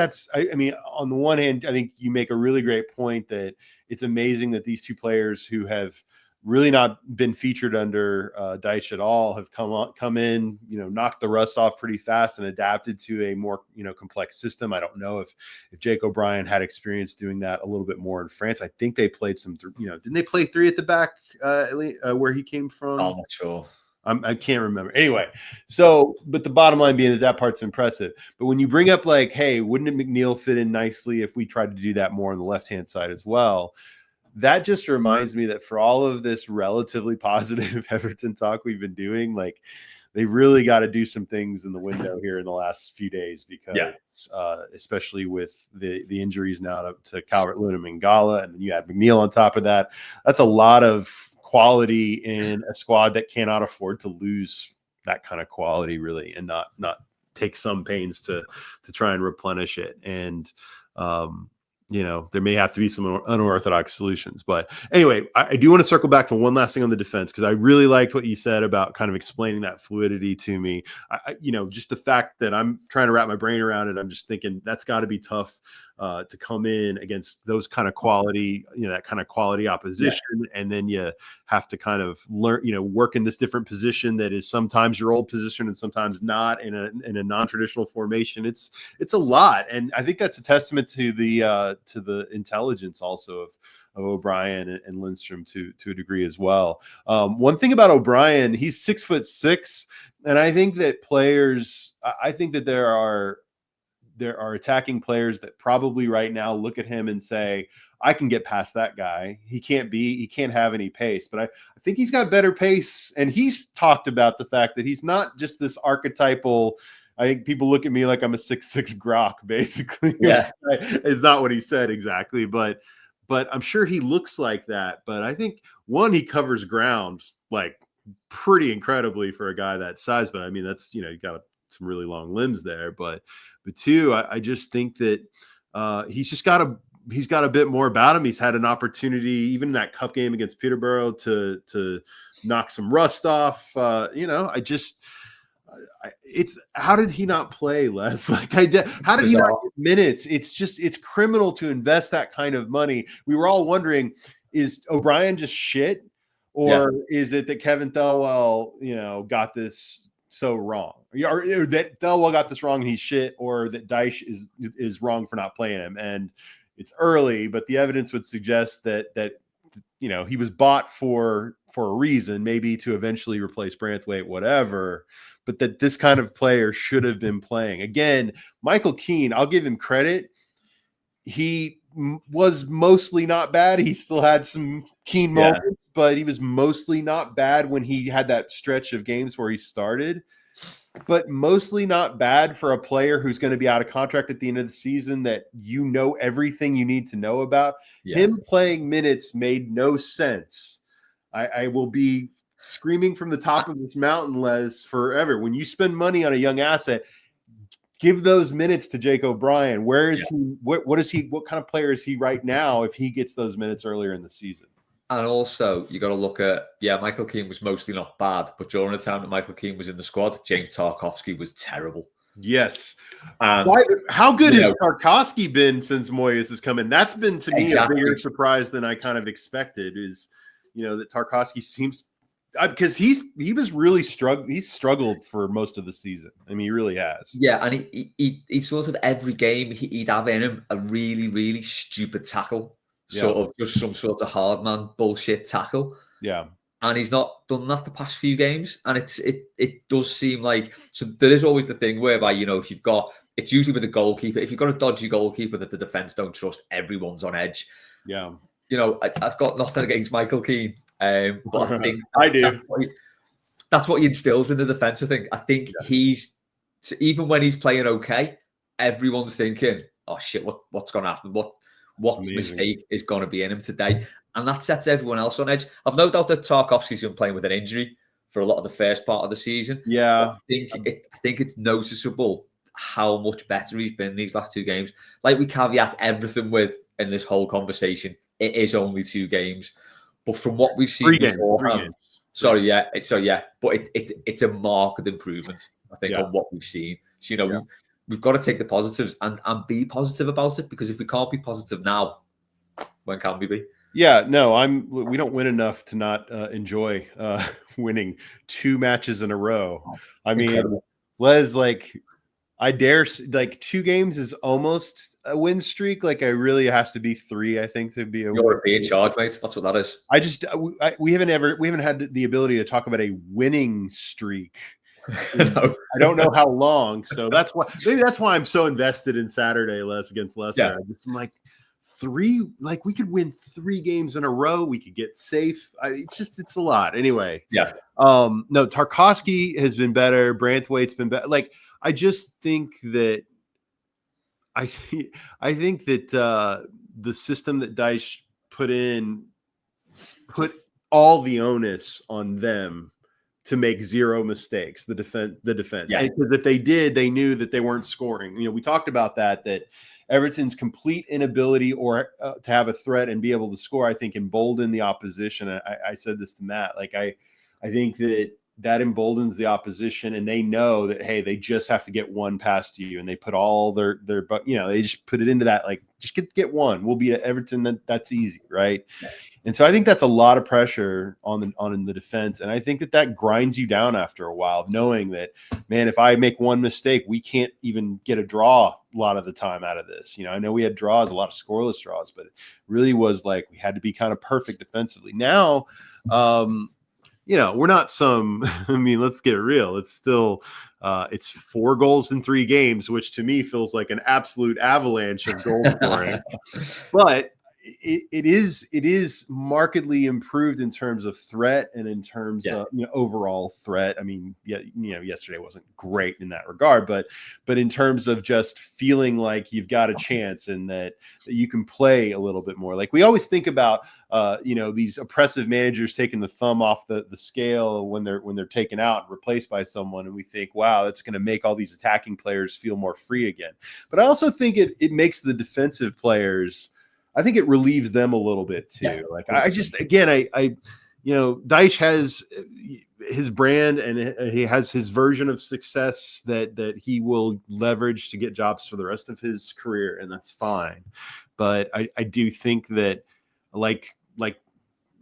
I mean, on the one hand, I think you make a really great point that it's amazing that these two players who have really not been featured under Deitch at all have come in, knocked the rust off pretty fast and adapted to a more, complex system. I don't know if Jake O'Brien had experience doing that a little bit more in France. I think they played some, didn't they play three at the back where he came from? I'm not sure. I can't remember. Anyway, so, but the bottom line being that part's impressive. But when you bring up like, hey, wouldn't McNeil fit in nicely if we tried to do that more on the left-hand side as well? That just reminds me that for all of this relatively positive Everton talk we've been doing, like they really got to do some things in the window here in the last few days because especially with the injuries now to Calvert-Lewin and Mangala, and then you add McNeil on top of that. That's a lot of quality in a squad that cannot afford to lose that kind of quality really, and not take some pains to try and replenish it. And there may have to be some unorthodox solutions. But anyway, I do want to circle back to one last thing on the defense, because I really liked what you said about kind of explaining that fluidity to me. Just the fact that I'm trying to wrap my brain around it, I'm just thinking that's got to be tough to come in against those kind of quality, that kind of quality opposition. Yeah. And then you have to kind of learn, work in this different position that is sometimes your old position and sometimes not in a non-traditional formation. It's a lot. And I think that's a testament to the intelligence also of O'Brien and Lindstrom to a degree as well. One thing about O'Brien, he's 6'6", and I think that there are attacking players that probably right now look at him and say, I can get past that guy. He can't have any pace, but I think he's got better pace. And he's talked about the fact that he's not just this archetypal. I think people look at me like I'm a 6'6" grok, basically. Yeah. It's not what he said exactly, but I'm sure he looks like that. But I think he covers ground like pretty incredibly for a guy that size. But I mean, that's, you got some really long limbs there, but two, I just think that he's got a bit more about him. He's had an opportunity, even in that cup game against Peterborough, to knock some rust off. It's how did he not play, Les? Like how did he not get minutes? It's criminal to invest that kind of money. We were all wondering, is O'Brien just shit, or is it that Kevin Thelwell, got this so wrong, or that Thelwell got this wrong and he's shit, or that Deitch is wrong for not playing him? And it's early, but the evidence would suggest that he was bought for a reason, maybe to eventually replace Branthwaite, whatever, but that this kind of player should have been playing. Again, Michael Keane, I'll give him credit. He was mostly not bad. He still had some Keane moments, but he was mostly not bad when he had that stretch of games where he started, but mostly not bad for a player who's going to be out of contract at the end of the season, that everything you need to know about. Him playing minutes made no sense. I will be screaming from the top of this mountain, Les, forever. When you spend money on a young asset, give those minutes to Jake O'Brien. Where is he? What is he? What kind of player is he right now if he gets those minutes earlier in the season? And also, you got to look at, Michael Keane was mostly not bad, but during the time that Michael Keane was in the squad, James Tarkowski was terrible. Yes. How good has Tarkowski been since Moyes has come in? That's been, to me, a bigger surprise than I kind of expected, is, that Tarkowski seems, because he was really he's struggled for most of the season. I mean, he really has. Yeah, and he sort of every game he'd have in him a really, really stupid tackle. sort of just some sort of hard man bullshit tackle. Yeah. And he's not done that the past few games. And it does seem like, so there is always the thing whereby, if you've got, it's usually with the goalkeeper, if you've got a dodgy goalkeeper that the defense don't trust, everyone's on edge. Yeah. I've got nothing against Michael Keane, but I think that's what he instills in the defense. I think he's, even when he's playing okay, everyone's thinking, oh shit, what's going to happen? What mistake is going to be in him today? And that sets everyone else on edge. I've no doubt that Tarkovsky's been playing with an injury for a lot of the first part of the season. Yeah. I think it's noticeable how much better he's been these last 2 games. Like, we caveat everything with, in this whole conversation, it is only 2 games. But from what we've seen beforehand, but it's a marked improvement, I think, on what we've seen. So, we've got to take the positives and be positive about it, because if we can't be positive now, when can we be? Yeah, no, we don't win enough to not enjoy winning 2 matches in a row. I mean, incredible. Les, I dare, 2 games is almost a win streak. It really has to be 3, I think, to be a win. You're in charge, mate. That's what that is. We haven't had the ability to talk about a winning streak. No. I don't know how long, so that's why I'm so invested in Saturday, Les, against Leicester. I'm like, 3, we could win 3 games in a row. We could get safe. It's a lot. Anyway. Yeah. No, Tarkovsky has been better. Branthwaite's been better. I just think that I think that the system that Dyche put all the onus on them to make 0 mistakes. The defense. Yeah. Because if they did, they knew that they weren't scoring. We talked about that Everton's complete inability to have a threat and be able to score, I think, emboldened the opposition. I said this to Matt. I think that emboldens the opposition, and they know that, hey, they just have to get 1 past you, and they put all their they just put it into that, just get 1. We'll be at Everton. That's easy, right? Yeah. And so I think that's a lot of pressure on the defense, and I think that grinds you down after a while, knowing that, man, if I make 1 mistake, we can't even get a draw a lot of the time out of this. I know we had draws, a lot of scoreless draws, but it really was we had to be kind of perfect defensively. Now, we're not some. I mean, let's get real. It's still, it's 4 goals in 3 games, which to me feels like an absolute avalanche of goal scoring. But it is markedly improved in terms of threat and in terms of overall threat. I mean, yesterday wasn't great in that regard, but in terms of just feeling like you've got a chance and that you can play a little bit more. We always think about these oppressive managers taking the thumb off the scale when they're taken out and replaced by someone, and we think, wow, that's going to make all these attacking players feel more free again. But I also think it makes the defensive players, I think it relieves them a little bit too. Yeah. Dyche has his brand and he has his version of success that he will leverage to get jobs for the rest of his career, and that's fine. But I do think that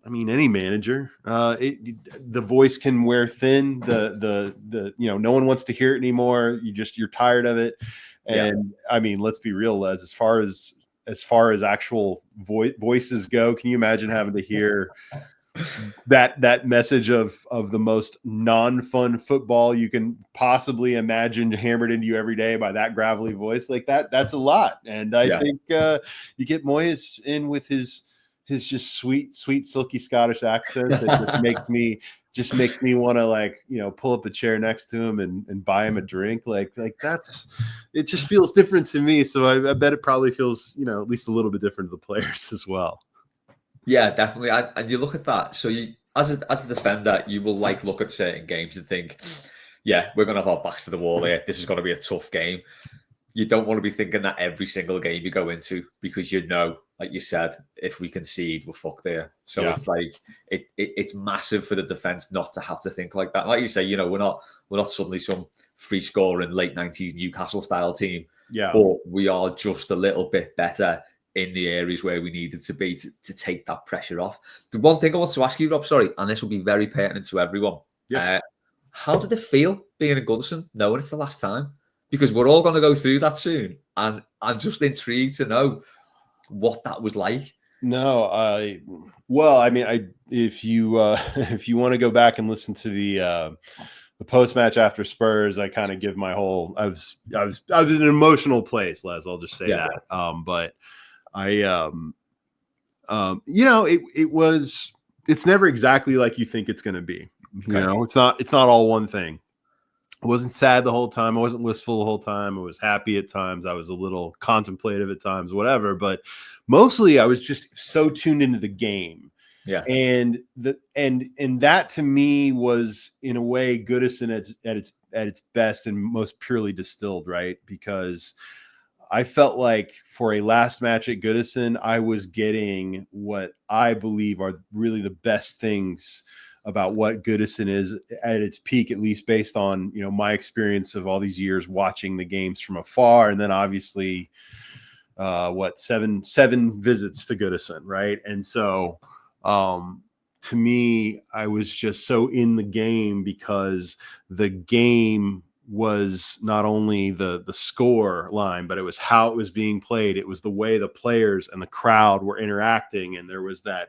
any manager, the voice can wear thin. No one wants to hear it anymore. You're tired of it. And I mean, let's be real, Les, as far as actual voices go, can you imagine having to hear that message of the most non-fun football you can possibly imagine hammered into you every day by that gravelly voice? That's a lot. And I think you get Moyes in with his just sweet, silky Scottish accent that just makes me want to pull up a chair next to him and buy him a drink. It just feels different to me. So I bet it probably feels, at least a little bit different to the players as well. Yeah, definitely. And you look at that. So you, as a defender, you will look at certain games and think, yeah, we're going to have our backs to the wall here. This is going to be a tough game. You don't want to be thinking that every single game you go into, because like you said, if we concede, we're fucked there. So it's it's massive for the defense not to have to think like that. Like you say, we're not suddenly some free scoring late 90s Newcastle style team. Yeah. But we are just a little bit better in the areas where we needed to be to take that pressure off. The one thing I want to ask you, Rob, and this will be very pertinent to everyone. Yeah. How did it feel being in Goodison, knowing it's the last time? Because we're all going to go through that soon. And I'm just intrigued to know what that was like. No, well, I mean, if you if you want to go back and listen to the post match after Spurs, I kind of give my whole. I was in an emotional place, Les. I'll just say Yeah, that. But I it was. It's never exactly like you think it's going to be. You okay. know, it's not all one thing. I wasn't sad the whole time. I wasn't wistful the whole time. I was happy at times. I was a little contemplative at times, whatever. But mostly, I was just so tuned into the game, Yeah, and that to me was in a way Goodison at its best and most purely distilled, right? Because I felt like for a last match at Goodison, I was getting what I believe are really the best things about what Goodison is at its peak, at least based on, my experience of all these years watching the games from afar. And then obviously seven visits to Goodison. Right. And so, to me, I was just so in the game because the game was not only the score line, but it was how it was being played. It was the way the players and the crowd were interacting, and there was that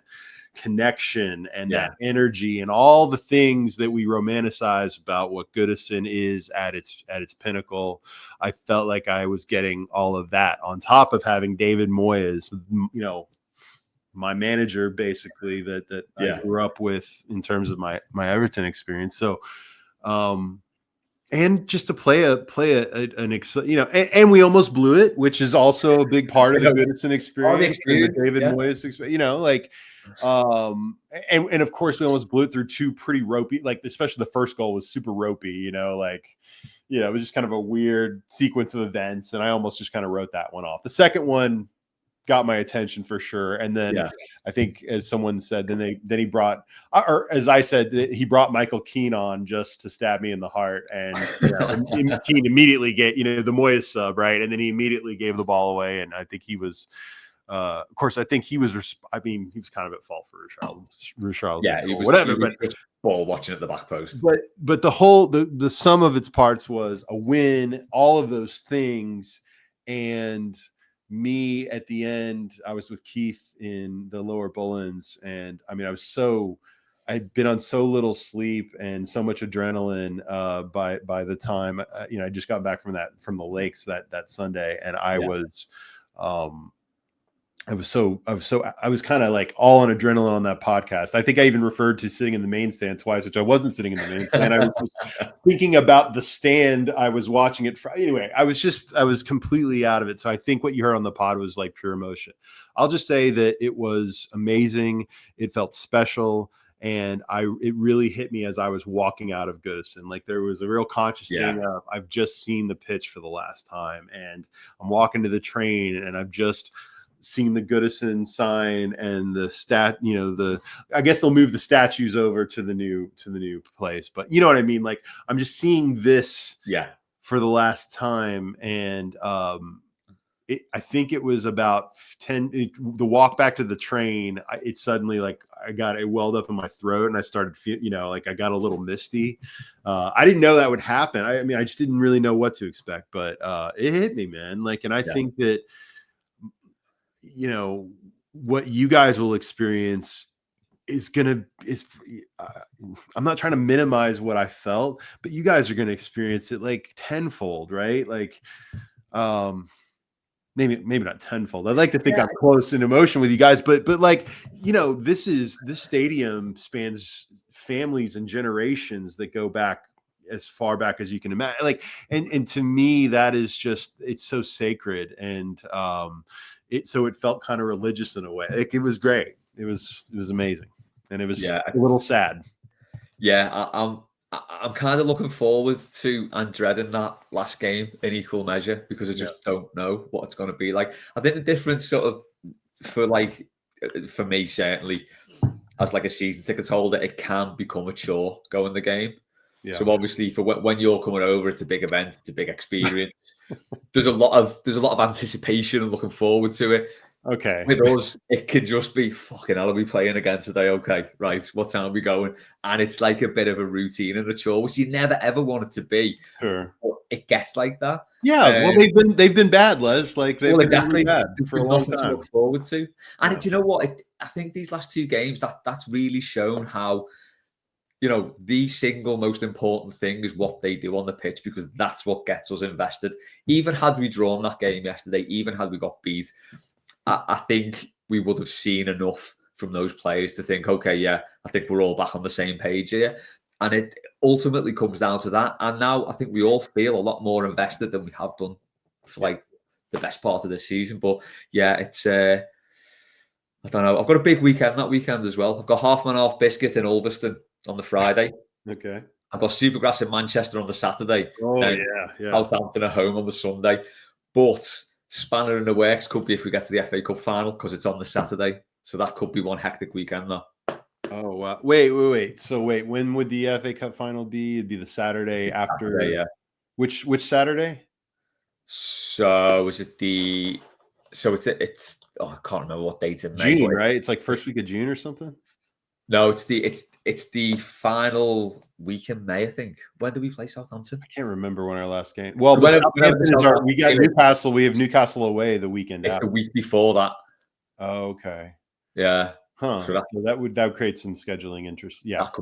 connection and that energy and all the things that we romanticize about what Goodison is at its pinnacle. I felt like I was getting all of that on top of having David Moyes, my manager, basically that I grew up with in terms of my Everton experience. So, and just to play and we almost blew it, which is also a big part of the Goodison experience and the David Moyes experience. And of course we almost blew it through two pretty ropey, like especially the first goal was super ropey, it was just kind of a weird sequence of events, and I almost just kind of wrote that one off. The second one got my attention for sure. And then I think, as someone said, then he brought, or as I said, he brought Michael Keane on just to stab me in the heart. And Keane immediately get, the Moyes sub, right? And then he immediately gave the ball away. And I think he was, of course, I think he was, he was kind of at fault for Richarlison's he was, whatever, but ball watching at the back post. But the whole, the sum of its parts was a win, all of those things. And me at the end, I was with Keith in the lower Bullens, and I mean, I'd been on so little sleep and so much adrenaline by the time I just got back from the lakes that Sunday, and I was kind of like all on adrenaline on that podcast. I think I even referred to sitting in the main stand twice, which I wasn't sitting in the main stand. I was just thinking about the stand I was watching it from. Anyway, I was completely out of it. So I think what you heard on the pod was like pure emotion. I'll just say that it was amazing. It felt special. And it really hit me as I was walking out of Goodison. Like there was a real conscious thing of, I've just seen the pitch for the last time, and I'm walking to the train, and I've just seen the Goodison sign and the I guess they'll move the statues over to the new place, but you know what I mean? Like I'm just seeing this for the last time. And I think it was about the walk back to the train. It suddenly, like, I got it welled up in my throat, and I started like I got a little misty. I didn't know that would happen. I mean, I just didn't really know what to expect, but it hit me, man. Like, and I think that, what you guys will experience I'm not trying to minimize what I felt, but you guys are going to experience it like tenfold, right? Like, maybe not tenfold. I'd like to think I'm close in emotion with you guys, but like, this stadium spans families and generations that go back as far back as you can imagine. Like, and to me, that is just, it's so sacred. And, so it felt kind of religious in a way. Like, it was great. It was amazing. And it was a little sad. Yeah. I'm kind of looking forward to and dreading that last game in equal measure, because I just don't know what it's going to be like. I think the difference sort of for me, certainly as like a season ticket holder, it can become a chore going the game. Yeah. So obviously for when you're coming over, it's a big event, it's a big experience. There's a lot of anticipation and looking forward to it. Okay. With us, it could just be fucking hell. Are we playing again today? Okay, right. What time are we going? And it's like a bit of a routine and a chore, which you never ever want it to be. Sure. But it gets like that. Yeah. Well, they've been bad, Les. Like they've Well, been really exactly. bad There's for a been long nothing to time. look forward to. And Yeah. do you know what? I think these last 2 games that's really shown how, the single most important thing is what they do on the pitch, because that's what gets us invested. Even had we drawn that game yesterday, even had we got beat, I think we would have seen enough from those players to think, okay, yeah, I think we're all back on the same page here. And it ultimately comes down to that. And now I think we all feel a lot more invested than we have done for like the best part of this season. But yeah, it's I don't know. I've got a big weekend that weekend as well. I've got half man half biscuit in Ulverston on the Friday. Okay. I've got Supergrass in Manchester on the Saturday. Oh, Then yeah. Southampton at home on the Sunday. But spanner in the works could be if we get to the FA Cup final, because it's on the Saturday. So that could be one hectic weekend now. Oh, wow. Wait. So when would the FA Cup final be? It'd be the Saturday after. Saturday, yeah. Which Saturday? So is it the? So it's. Oh, I can't remember what date in May. June, right? It's like first week of June or something. No, it's the final week in May, I think. When do we play Southampton? I can't remember when our last game. Well, Whenever Southampton the is Southampton we got game is. Newcastle. We have Newcastle away the weekend It's after. the week before that. Oh, okay. Yeah. Huh. So that would create some scheduling interest. Yeah. That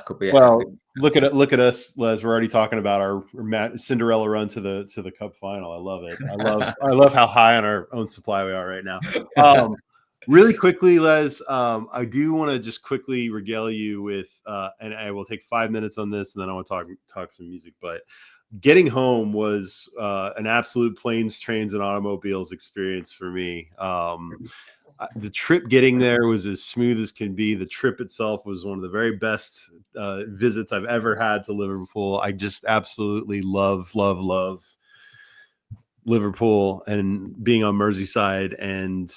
could be. Well, look at us, Les. We're already talking about our Cinderella run to the Cup final. I love it. I love how high on our own supply we are right now. Really quickly, Les, I do want to just quickly regale you with, and I will take 5 minutes on this, and then I want to talk some music. But getting home was an absolute planes, trains, and automobiles experience for me. The trip getting there was as smooth as can be. The trip itself was one of the very best visits I've ever had to Liverpool. I just absolutely love Liverpool and being on Merseyside, and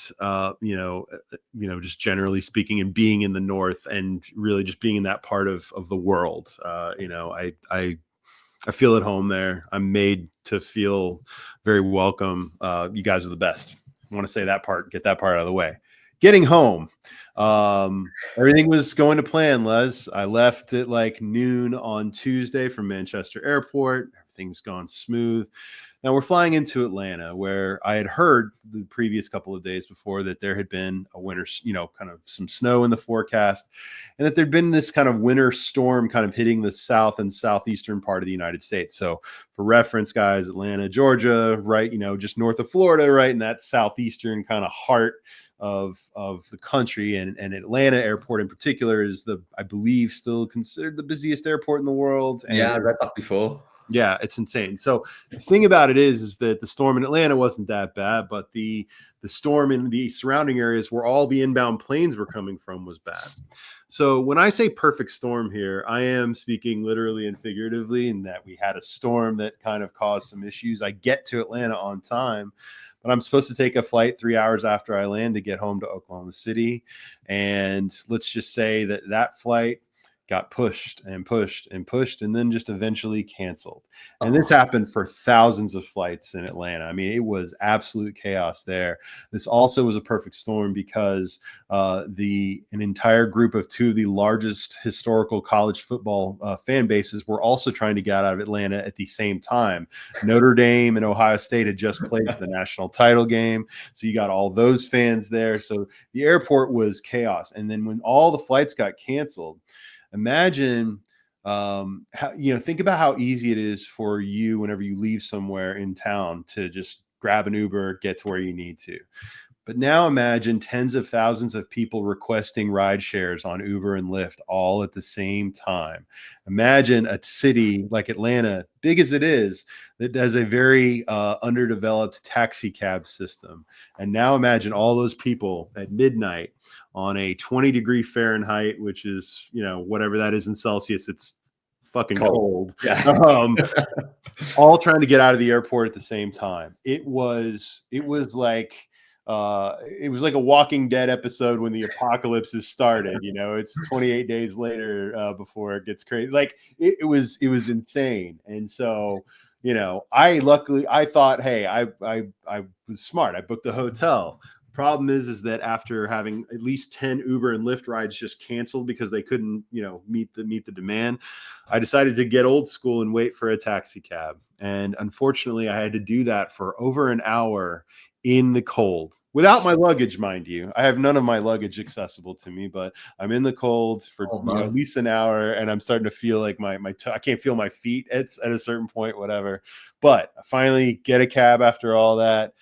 just generally speaking, and being in the north, and really just being in that part of the world. I feel at home there. I'm made to feel very welcome. You guys are the best. I want to say that part, get that part out of the way. Getting home, everything was going to plan, Les. I left at like noon on Tuesday from Manchester Airport. Everything's gone smooth. Now we're flying into Atlanta, where I had heard the previous couple of days before that there had been a winter, kind of some snow in the forecast, and that there'd been this kind of winter storm kind of hitting the south and southeastern part of the United States. So for reference, guys, Atlanta, Georgia, right, just north of Florida, right in that southeastern kind of heart of the country, and Atlanta Airport in particular is I believe still considered the busiest airport in the world. And I read that before. Yeah, it's insane. So the thing about it is that the storm in Atlanta wasn't that bad, but the storm in the surrounding areas where all the inbound planes were coming from was bad. So when I say perfect storm here, I am speaking literally and figuratively, in that we had a storm that kind of caused some issues. I get to Atlanta on time, but I'm supposed to take a flight 3 hours after I land to get home to Oklahoma City. And let's just say that flight got pushed and pushed and pushed, and then just eventually canceled. And this happened for thousands of flights in Atlanta. I mean, it was absolute chaos there. This also was a perfect storm because an entire group of two of the largest historical college football fan bases were also trying to get out of Atlanta at the same time. Notre Dame and Ohio State had just played for the national title game. So you got all those fans there. So the airport was chaos. And then when all the flights got canceled, imagine think about how easy it is for you whenever you leave somewhere in town to just grab an Uber, get to where you need to. But now imagine tens of thousands of people requesting ride shares on Uber and Lyft all at the same time. Imagine a city like Atlanta, big as it is, that has a very underdeveloped taxi cab system. And now imagine all those people at midnight on a 20-degree Fahrenheit, which is, whatever that is in Celsius, it's fucking cold. Yeah. All trying to get out of the airport at the same time. It was like a Walking Dead episode when the apocalypse has started. It's 28 days later before it gets crazy. Like it was insane. And so, I thought, hey, I was smart. I booked a hotel Problem is that after having at least 10 Uber and Lyft rides just canceled because they couldn't, meet the demand, I decided to get old school and wait for a taxi cab. And unfortunately, I had to do that for over an hour in the cold without my luggage, mind you. I have none of my luggage accessible to me, but I'm in the cold for at least an hour, and I'm starting to feel like I can't feel my feet at a certain point, whatever. But I finally get a cab after all that,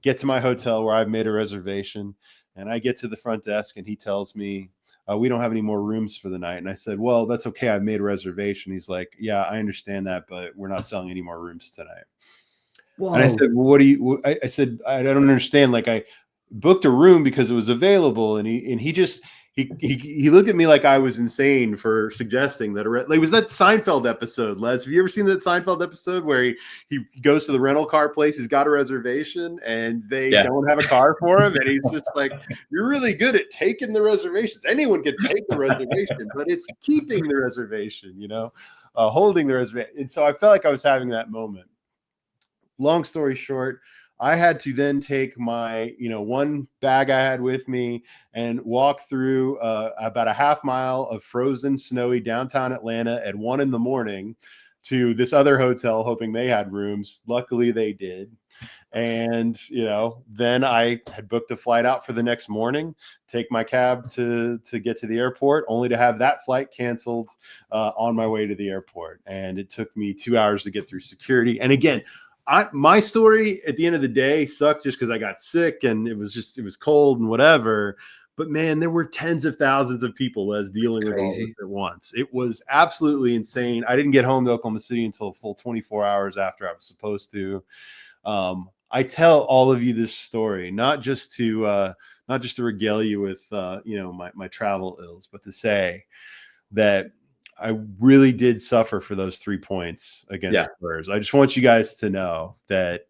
get to my hotel where I've made a reservation, and I get to the front desk and he tells me, we don't have any more rooms for the night. And I said, well, that's okay. I've made a reservation. He's like, yeah, I understand that, but we're not selling any more rooms tonight. Whoa. And I said, well, what do you, I said, I don't understand. Like, I booked a room because it was available. And he just, he looked at me like I was insane for suggesting that. It was that Seinfeld episode, Les. Have you ever seen that Seinfeld episode where he goes to the rental car place? He's got a reservation and they don't have a car for him. And he's just like, you're really good at taking the reservations. Anyone can take the reservation, but it's keeping the reservation, holding the reservation. And so I felt like I was having that moment. Long story short, I had to then take my, one bag I had with me and walk through about a half mile of frozen, snowy downtown Atlanta at 1 a.m. to this other hotel, hoping they had rooms. Luckily, they did. And, then I had booked a flight out for the next morning, take my cab to get to the airport, only to have that flight canceled on my way to the airport. And it took me 2 hours to get through security. And again, my story at the end of the day sucked just because I got sick and it was cold and whatever. But man, there were tens of thousands of people dealing with all this at once. It was absolutely insane. I didn't get home to Oklahoma City until a full 24 hours after I was supposed to. I tell all of you this story, not just to regale you with my travel ills, but to say that I really did suffer for those 3 points against Spurs. I just want you guys to know that,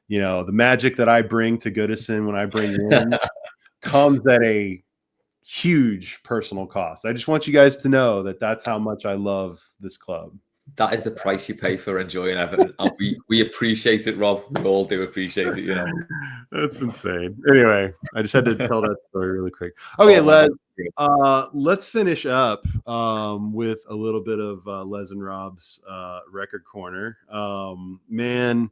the magic that I bring to Goodison when I bring in comes at a huge personal cost. I just want you guys to know that that's how much I love this club. That is the price you pay for enjoying Everton. And we appreciate it, Rob. We all do appreciate it, That's insane. Anyway, I just had to tell that story really quick. Okay, Les, let's finish up with a little bit of Les and Rob's record corner. Man,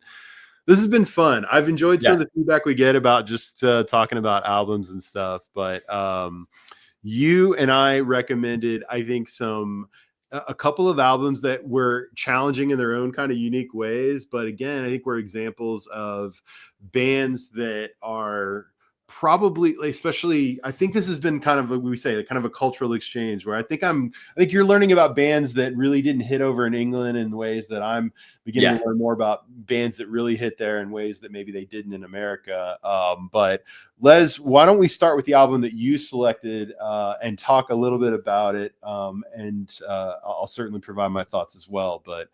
this has been fun. I've enjoyed some of the feedback we get about just talking about albums and stuff. But you and I recommended, I think, a couple of albums that were challenging in their own kind of unique ways. But again, I think we're examples of bands that are probably, especially, I think this has been kind of a cultural exchange where I think you're learning about bands that really didn't hit over in England in ways that I'm beginning to learn more about bands that really hit there in ways that maybe they didn't in America. But Les, why don't we start with the album that you selected and talk a little bit about it? And I'll certainly provide my thoughts as well, but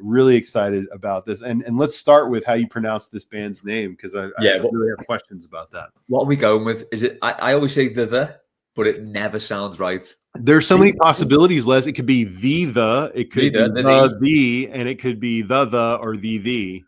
really excited about this. And let's start with how you pronounce this band's name, because I really have questions about that. What are we going with? Is it, I always say the, but it never sounds right. There's so many possibilities, Les. It could be the, it could be the, and it could be the, or the.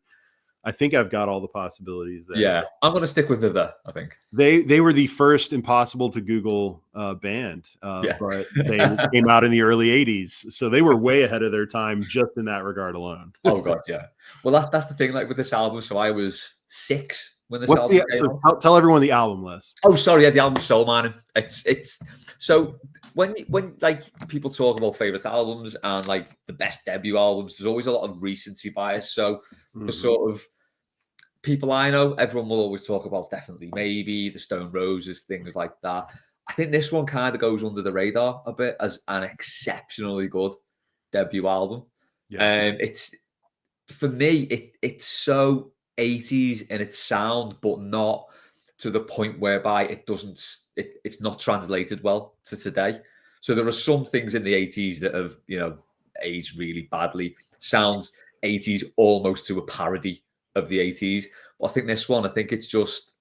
I think I've got all the possibilities there. Yeah, I'm going to stick with the. I think they were the first impossible to Google band, but they came out in the early '80s, so they were way ahead of their time just in that regard alone. Oh god, yeah. Well, that's the thing. Like with this album, so I was 6 when this album came out. Tell everyone the album, Les. Oh, sorry, the album Soul Mining. It's so when like people talk about favorite albums and like the best debut albums, there's always a lot of recency bias. So for sort of people I know, everyone will always talk about Definitely Maybe, the Stone Roses, things like that. I think this one kind of goes under the radar a bit as an exceptionally good debut album. Yeah. It's for me, it's so 80s in its sound, but not to the point whereby it's not translated well to today. So there are some things in the 80s that have, aged really badly. Sounds 80s almost to a parody of the 80s. But I think this one, it's just,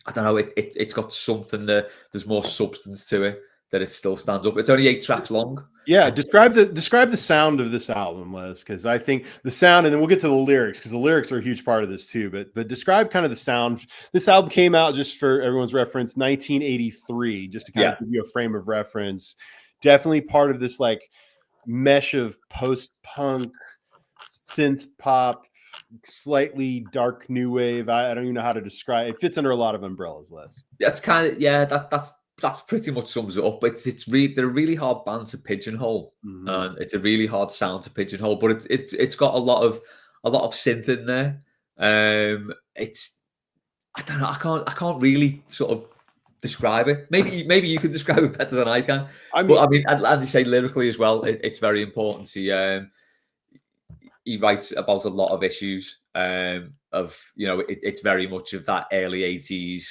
I don't know, it's got something there. There's more substance to it. that it still stands up. It's only 8 tracks long. Yeah, describe the sound of this album, Les, because I think the sound, and then we'll get to the lyrics, because the lyrics are a huge part of this too. But describe kind of the sound. This album came out, just for everyone's reference, 1983, just to kind of give you a frame of reference. Definitely part of this like mesh of post-punk, synth pop, slightly dark new wave. I don't even know how to describe it. It fits under a lot of umbrellas, Les. That's kind of that pretty much sums it up. They're a really hard band to pigeonhole, and it's a really hard sound to pigeonhole. But it's got a lot of synth in there. I don't know. I can't really sort of describe it. Maybe you can describe it better than I can. But I mean, and they say lyrically as well. It's very important. He writes about a lot of issues. It's very much of that early 80s.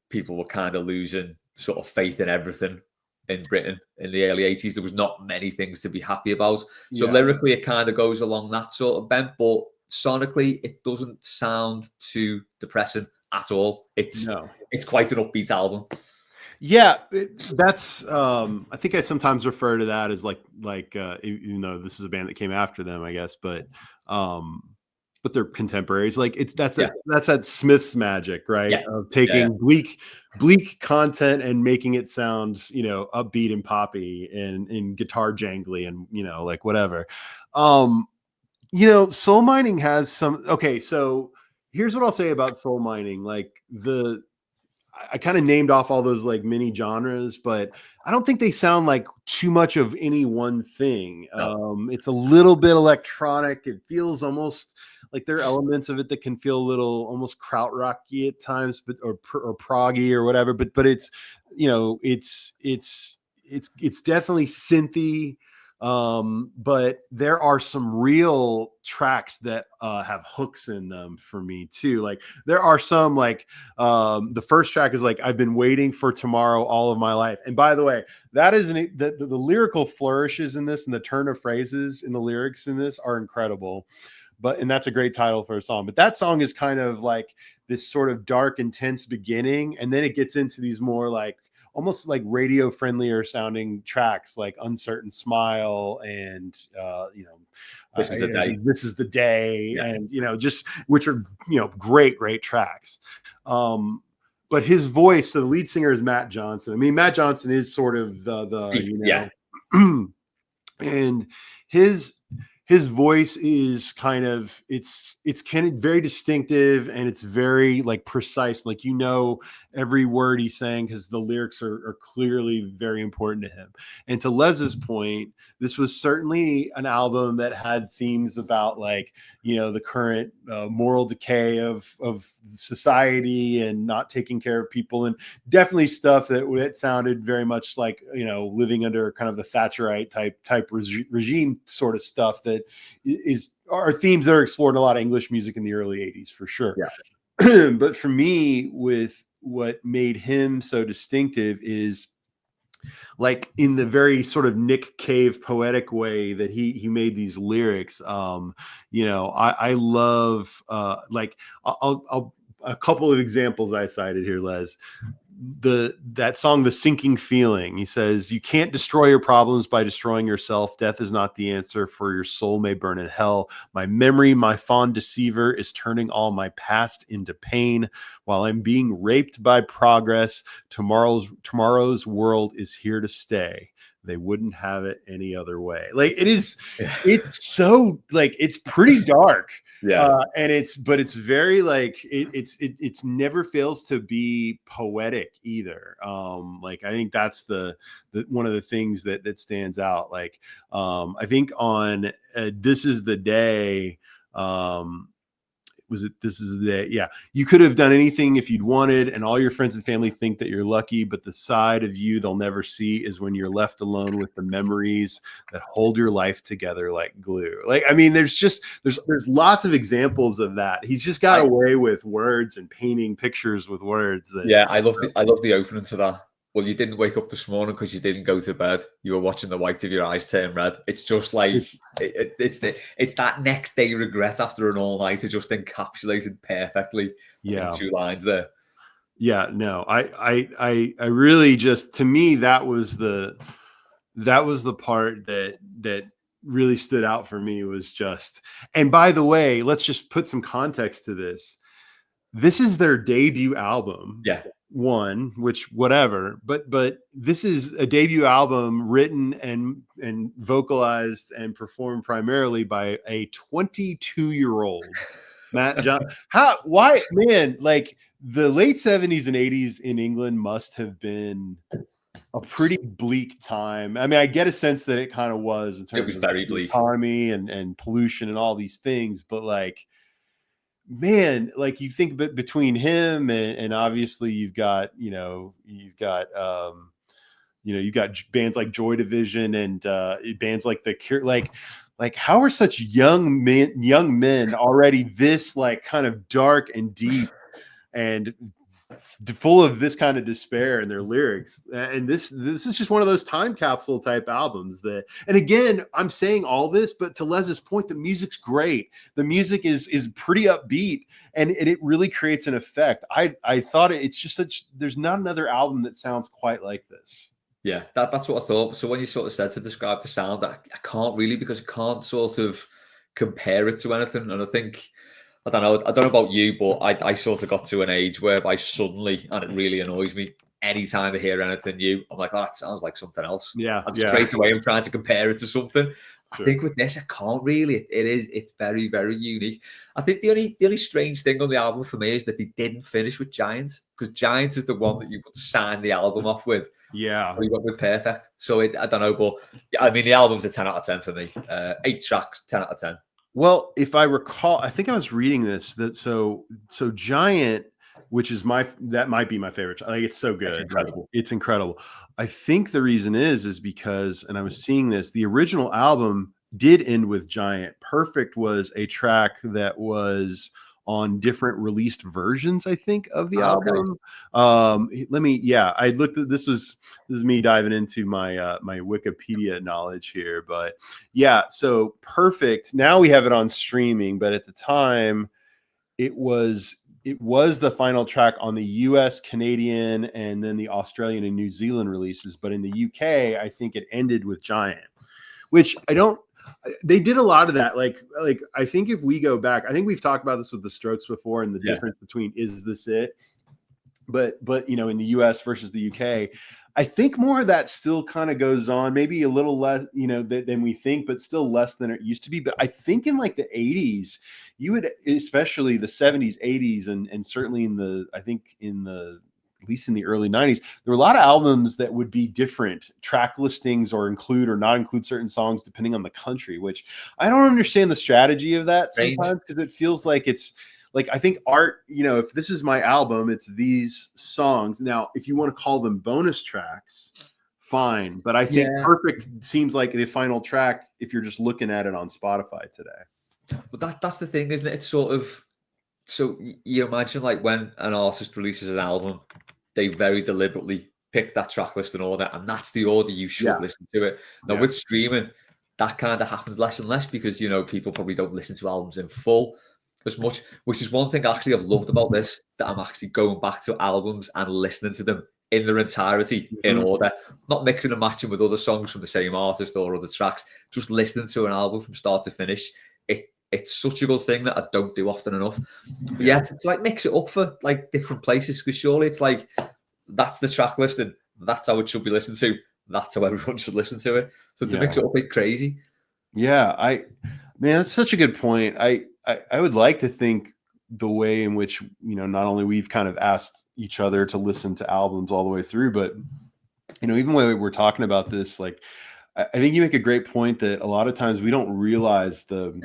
People were kind of losing sort of faith in everything in Britain in the early 80s. There was not many things to be happy about. So lyrically, it kind of goes along that sort of bent, but sonically, it doesn't sound too depressing at all. It's quite an upbeat album. Yeah, that's. I think I sometimes refer to that as like even though this is a band that came after them, I guess, but they're contemporaries. Like that's that Smith's magic, right? Yeah. Of taking bleak content and making it sound, upbeat and poppy and guitar jangly and like whatever. Soul mining has some. Okay, so here's what I'll say about soul mining. Like I kind of named off all those like mini genres, but I don't think they sound like too much of any one thing. No. It's a little bit electronic. It feels almost like there are elements of it that can feel a little almost krautrocky at times, or proggy or whatever. But it's it's definitely synthy. But there are some real tracks that have hooks in them for me too. Like there are some like the first track is like I've been waiting for tomorrow all of my life. And by the way, that is the lyrical flourishes in this and the turn of phrases in the lyrics in this are incredible. And that's a great title for a song. But that song is kind of like this sort of dark, intense beginning, and then it gets into these more like almost like radio friendlier sounding tracks like Uncertain Smile and This is the Day. This is the Day, and just which are great tracks. But his voice, so the lead singer is Matt Johnson. I mean, Matt Johnson is sort of the and his voice is kind of it's kind of very distinctive, and it's very like precise, like every word he's saying, because the lyrics are clearly very important to him. And to Les's point, this was certainly an album that had themes about like the current moral decay of society and not taking care of people, and definitely stuff that sounded very much like living under kind of the Thatcherite type regime sort of stuff that are themes that are explored in a lot of English music in the early 80s for sure. But for me, with what made him so distinctive is like in the very sort of Nick Cave poetic way that he made these lyrics. I love like I'll a couple of examples I cited here, Les. That song, The Sinking Feeling, he says, you can't destroy your problems by destroying yourself. Death is not the answer, for your soul may burn in hell. My memory, my fond deceiver, is turning all my past into pain. While I'm being raped by progress, tomorrow's world is here to stay. They wouldn't have it any other way. Like it's so like, it's pretty dark. And it's very like it's never fails to be poetic either. Like I think that's the one of the things that stands out. Like I think on This Is the Day, was it This Is the Day? Yeah. You could have done anything if you'd wanted, and all your friends and family think that you're lucky, but the side of you they'll never see is when you're left alone with the memories that hold your life together like glue. Like, I mean, there's lots of examples of that. He's just got away with words and painting pictures with words. I love the opening to that. Well, you didn't wake up this morning because you didn't go to bed. You were watching the white of your eyes turn red. It's just like it's that next day regret after an all-nighter just encapsulated perfectly in 2 lines there. Yeah, no, I really just, to me, that was the part that really stood out for me, was just, and by the way, let's just put some context to this. This is their debut album. Yeah. One, which whatever, but this is a debut album written and vocalized and performed primarily by a 22-year-old Matt John. Why, man, like the late 70s and 80s in England must have been a pretty bleak time. I mean, I get a sense that it kind of was in It terms was of very the bleak. economy and pollution and all these things, but like, man, like you think between him and obviously you've got you've got bands like Joy Division and bands like The Cure, like how are such young men already this like kind of dark and deep and full of this kind of despair in their lyrics. And this is just one of those time capsule type albums that, and again, I'm saying all this, but to Les's point, the music's great. The music is pretty upbeat, and it really creates an effect. I thought it's just there's not another album that sounds quite like this. Yeah, that's what I thought. So when you sort of said to describe the sound, I can't really, because I can't sort of compare it to anything. And I think, I don't know about you, but I sort of got to an age whereby suddenly, and it really annoys me, anytime I hear anything new, I'm like, oh, that sounds like something else. Yeah, And yeah. straight away I'm trying to compare it to something. Sure. I think with this, I can't really. It's very, very unique. I think the only strange thing on the album for me is that they didn't finish with Giant, because Giant is the one that you would sign the album off with. Yeah. We went with Perfect. So I don't know, but yeah, I mean, the album's a 10 out of 10 for me. 8 tracks, 10 out of 10. Well, if I recall, I think I was reading this that so Giant, which is that might be my favorite. Like, it's so good. It's incredible. It's incredible. I think the reason is because, and I was seeing this, the original album did end with Giant. Perfect was a track that was on different released versions, I think, of the album. I looked at this is me diving into my my Wikipedia knowledge here, but yeah, so Perfect, now we have it on streaming, but at the time it was the final track on the US, Canadian, and then the Australian and New Zealand releases. But in the UK, I think it ended with Giant, which they did a lot of that. Like I think if we go back, I think we've talked about this with the Strokes before, and the difference between Is This It? But in the US versus the UK, I think more of that still kind of goes on, maybe a little less, than we think, but still less than it used to be. But I think in like the 80s, you would, especially the 70s, 80s, and certainly at least in the early 90s, there were a lot of albums that would be different track listings or include or not include certain songs depending on the country, which I don't understand the strategy of that sometimes, because it feels like it's like, I think art, if this is my album, it's these songs. Now, if you want to call them bonus tracks, fine. But I think Perfect seems like the final track if you're just looking at it on Spotify today. But that's the thing, isn't it? It's sort of, so you imagine like when an artist releases an album, they very deliberately pick that track list in order, and that's the order you should listen to it. Now with streaming, that kind of happens less and less, because people probably don't listen to albums in full as much, which is one thing actually I've loved about this, that I'm actually going back to albums and listening to them in their entirety in order, not mixing and matching with other songs from the same artist or other tracks, just listening to an album from start to finish. It's such a good thing that I don't do often enough. But to like mix it up for like different places, because surely it's like, that's the track list and that's how it should be listened to. That's how everyone should listen to it. So to mix it up, it's crazy. Yeah, man, that's such a good point. I would like to think the way in which, not only we've kind of asked each other to listen to albums all the way through, but, even when we're talking about this, like, I think you make a great point that a lot of times we don't realize the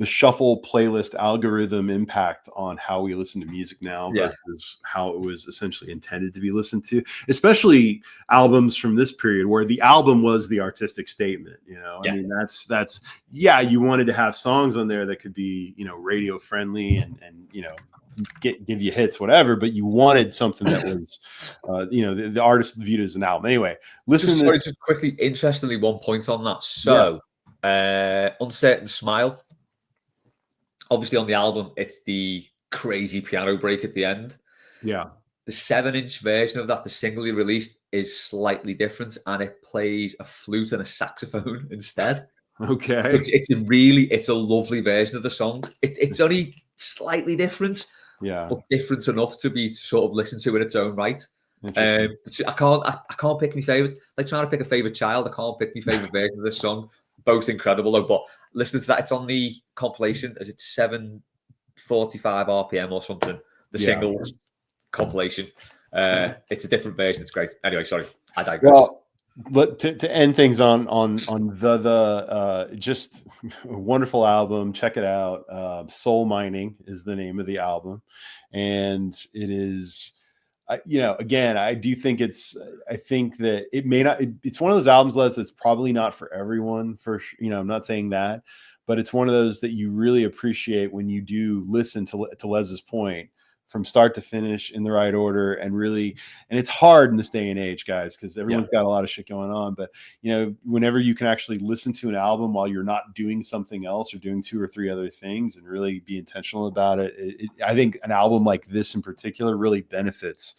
shuffle playlist algorithm impact on how we listen to music now versus how it was essentially intended to be listened to, especially albums from this period where the album was the artistic statement. I mean, that's you wanted to have songs on there that could be, radio friendly and give you hits, whatever, but you wanted something that was, the artist viewed as an album. Anyway, just quickly, interestingly, one point on that. So, Uncertain Smile, obviously on the album, it's the crazy piano break at the end. Yeah. The 7-inch version of that, the singly released, is slightly different, and it plays a flute and a saxophone instead. Okay. It's a lovely version of the song. It's only slightly different, Yeah. but different enough to be sort of listened to in its own right. Interesting. I can't pick my favorites. Like trying to pick a favorite child, I can't pick my favorite version of this song. Both incredible though. But listening to that, it's on the compilation. Is it 745 RPM or something? The singles compilation. It's a different version. It's great. Anyway, sorry, I digress. Well, to end things on the just a wonderful album. Check it out. Soul Mining is the name of the album, and it is. Again, I do think I think that it may not. It's one of those albums, Les, that's probably not for everyone. I'm not saying that, but it's one of those that you really appreciate when you do listen to Les's point from start to finish in the right order, and it's hard in this day and age, guys, because everyone's got a lot of shit going on. But whenever you can actually listen to an album while you're not doing something else or doing 2 or 3 other things and really be intentional about it, I think an album like this in particular really benefits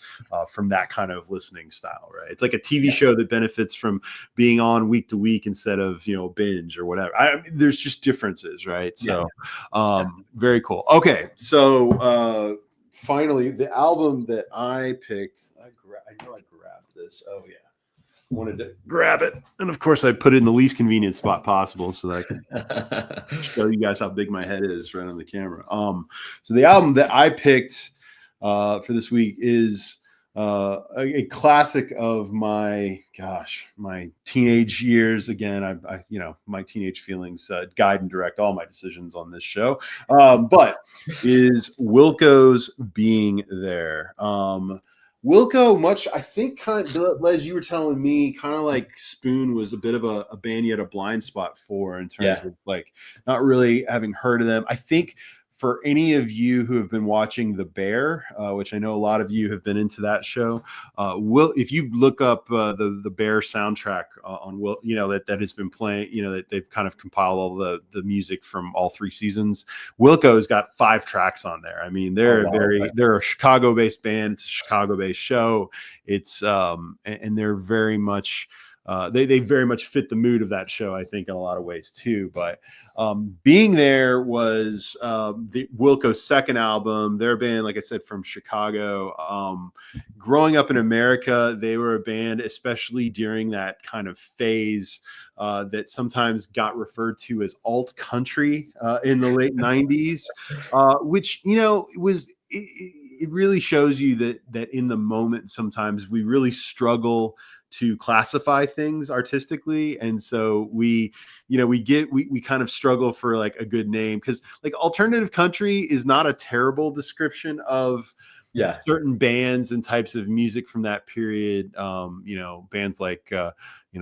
from that kind of listening style, right? It's like a TV show that benefits from being on week to week instead of binge or whatever. There's just differences, right? So very cool. Okay, so finally, the album that I picked, I know I grabbed this. Oh yeah, wanted to grab it, and of course I put it in the least convenient spot possible so that I can show you guys how big my head is right on the camera. So the album that I picked for this week is a classic of my teenage years. Again, I my teenage feelings guide and direct all my decisions on this show. But is Wilco's Being There. Wilco, I think, kind of, Les, you were telling me, kind of like Spoon was a bit of a band you had a blind spot for in terms of like not really having heard of them. I think for any of you who have been watching The Bear, which I know a lot of you have been into that show, if you look up the Bear soundtrack on that has been playing, that they've kind of compiled all the music from all 3 seasons. Wilco's got 5 tracks on there. I mean, they're a Chicago-based band. It's a Chicago-based show. It's and they're very much. They very much fit the mood of that show, I think, in a lot of ways too. But Being There was the Wilco's second album. Their band, like I said, from Chicago. Growing up in America, they were a band, especially during that kind of phase that sometimes got referred to as alt country in the late 90s, which it really shows you that in the moment sometimes we really struggle to classify things artistically, and so we kind of struggle for like a good name, because like alternative country is not a terrible description of certain bands and types of music from that period. Bands like the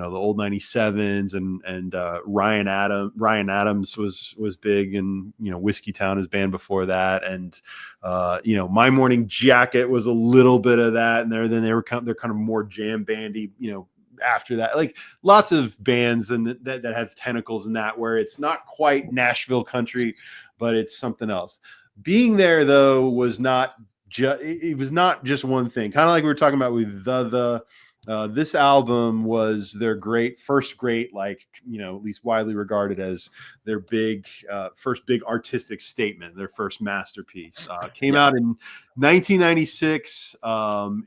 old 97s and Ryan Adams was big, and Whiskey Town is band before that, and My Morning Jacket was a little bit of that, and they're kind of more jam bandy, after that, like lots of bands and that have tentacles in that, where it's not quite Nashville country, but it's something else. Being There, though, was not it was not just one thing, kind of like we were talking about with this album was their first great, like, at least widely regarded as their first big artistic statement, their first masterpiece. Came out in 1996.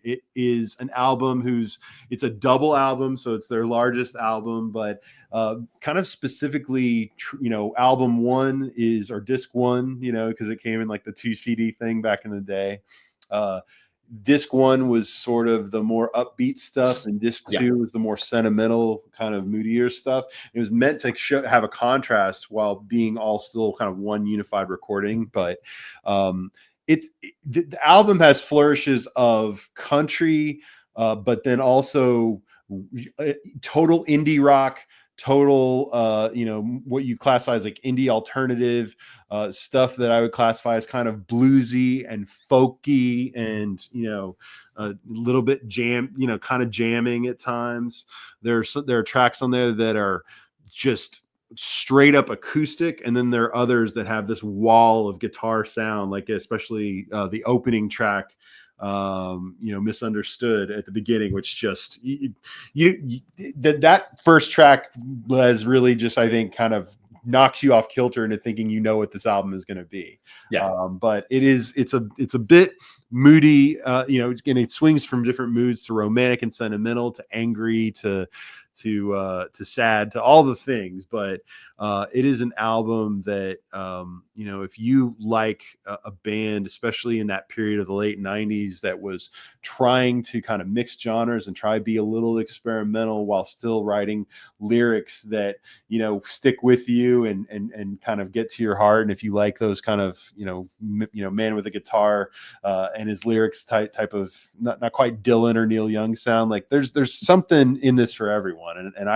It is an album it's a double album, so it's their largest album, but kind of specifically, album 1 or disc 1, because it came in like the 2 CD thing back in the day. Disc 1 was sort of the more upbeat stuff, and disc 2 was the more sentimental, kind of moodier stuff. It was meant to have a contrast while being all still kind of one unified recording. But the album has flourishes of country, but then also total indie rock, total what you classify as like indie alternative stuff that I would classify as kind of bluesy and folky, and a little bit kind of jamming at times. There are tracks on there that are just straight up acoustic, and then there are others that have this wall of guitar sound, like especially the opening track Misunderstood at the beginning, which just that first track was really just, I think, kind of knocks you off kilter into thinking what this album is going to be. But it's a bit moody, and it swings from different moods to romantic and sentimental to angry to sad, to all the things. But it is an album that if you like a band, especially in that period of the late 90s, that was trying to kind of mix genres and try to be a little experimental while still writing lyrics that stick with you and kind of get to your heart, and if you like those kind of man with a guitar and his lyrics type of not quite Dylan or Neil Young sound, like there's something in this for everyone. And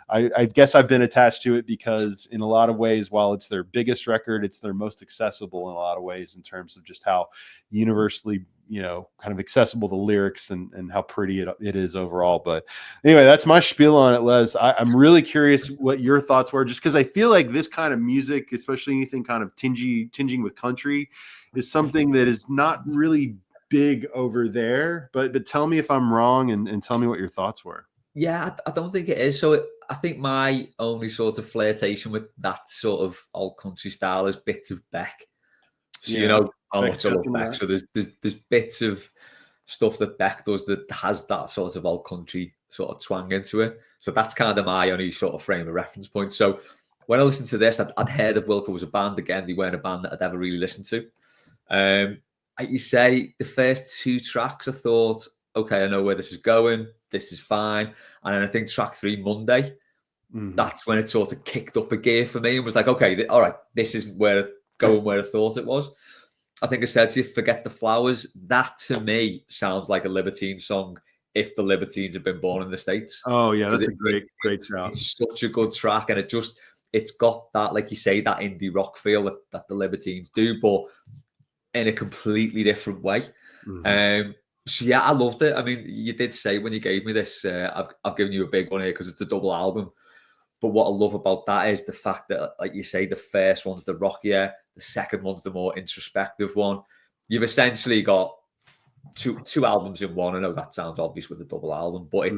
I guess I've been attached to it because in a lot of ways, while it's their biggest record, it's their most accessible in a lot of ways in terms of just how universally kind of accessible the lyrics and how pretty it is overall. But anyway, that's my spiel on it, Les. I'm really curious what your thoughts were, just because I feel like this kind of music, especially anything kind of tinging with country, is something that is not really big over there. But tell me if I'm wrong, and tell me what your thoughts were. Yeah, I don't think it is. So I think my only sort of flirtation with that sort of old country style is bits of Beck. So how much I love Beck. So there's bits of stuff that Beck does that has that sort of old country sort of twang into it. So that's kind of my only sort of frame of reference point. So when I listened to this, I'd heard of Wilco as a band. Again, they weren't a band that I'd ever really listened to. Like you say, the first two tracks, I thought, okay, I know where this is going. This is fine. And then I think track 3, Monday, that's when it sort of kicked up a gear for me and was like, okay, all right, this is where I thought it was. I think I said to you, Forget the Flowers. That to me sounds like a Libertine song if the Libertines have been born in the States. Oh yeah, that's a great track. It's such a good track, and it's got that, like you say, that indie rock feel that the Libertines do, but in a completely different way. So yeah, I loved it. I mean, you did say when you gave me this, I've given you a big one here because it's a double album. But what I love about that is the fact that, like you say, the first one's the rockier, the second one's the more introspective one. You've essentially got two albums in one. I know that sounds obvious with a double album, but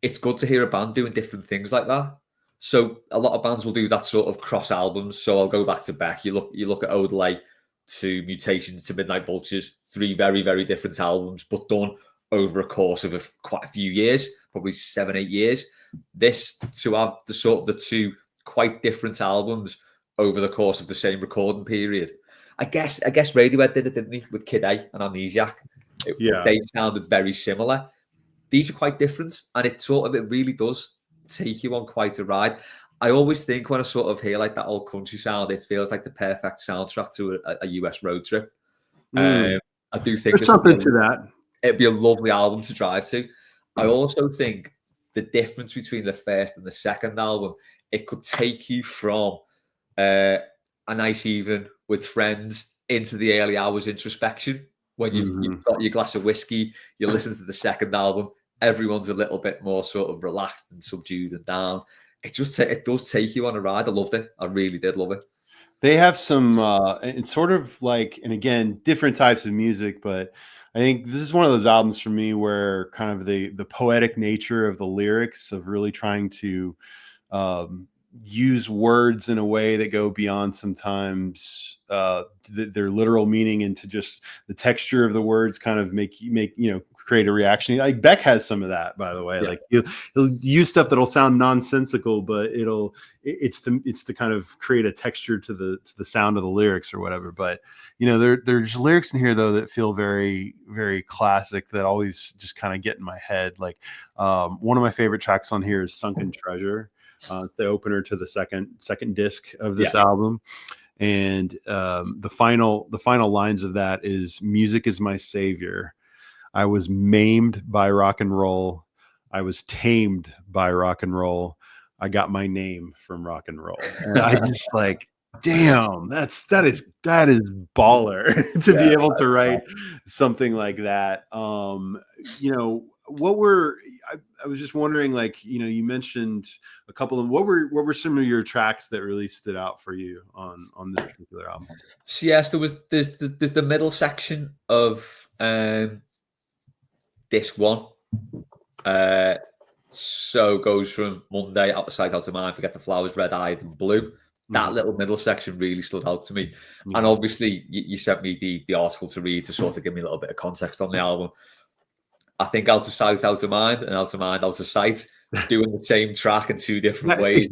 it's good to hear a band doing different things like that. So a lot of bands will do that sort of cross albums. So I'll go back to Beck. You look at Odelay to Mutations to Midnight Vultures, 3 very, very different albums, but done over a course of quite a few years, probably 7-8 years. This to have the two quite different albums over the course of the same recording period. I guess Radiohead did it, didn't they, with Kid A and Amnesiac? They sounded very similar. These are quite different, and it really does take you on quite a ride. I always think when I sort of hear like that old country sound, it feels like the perfect soundtrack to a US road trip. I do think there's something to that. It'd be a lovely album to drive to. I also think the difference between the first and the second album, it could take you from a nice evening with friends into the early hours introspection. When you've got your glass of whiskey, you listen to the second album, everyone's a little bit more sort of relaxed and subdued and down. It does take you on a ride. I loved it. I really did love it. They have some, it's sort of like, and again, different types of music, but I think this is one of those albums for me where kind of the poetic nature of the lyrics of really trying to use words in a way that go beyond sometimes their literal meaning into just the texture of the words kind of make create a reaction. Like Beck has some of that, by the way. Yeah. Like he'll use stuff that'll sound nonsensical, but it's to kind of create a texture to the sound of the lyrics or whatever. But there's lyrics in here though that feel very, very classic that always just kind of get in my head. Like one of my favorite tracks on here is Sunken Treasure. The opener to the second disc of this album. And the final lines of that is, music is my savior. I was maimed by rock and roll. I was tamed by rock and roll. I got my name from rock and roll. And I just like, damn, that is baller to be able to write something like that. I was just wondering, like, you mentioned a couple of what were some of your tracks that really stood out for you on this particular album? So yes, there's the middle section of Disc 1. So goes from Monday, Out of Sight, Out of Mind, Forget the Flowers, Red Eyed and Blue. That little middle section really stood out to me. Yeah. And obviously, you sent me the article to read to sort of give me a little bit of context on the album. I think Out of Sight, Out of Mind, and Out of Mind, Out of Sight, doing the same track in two different ways.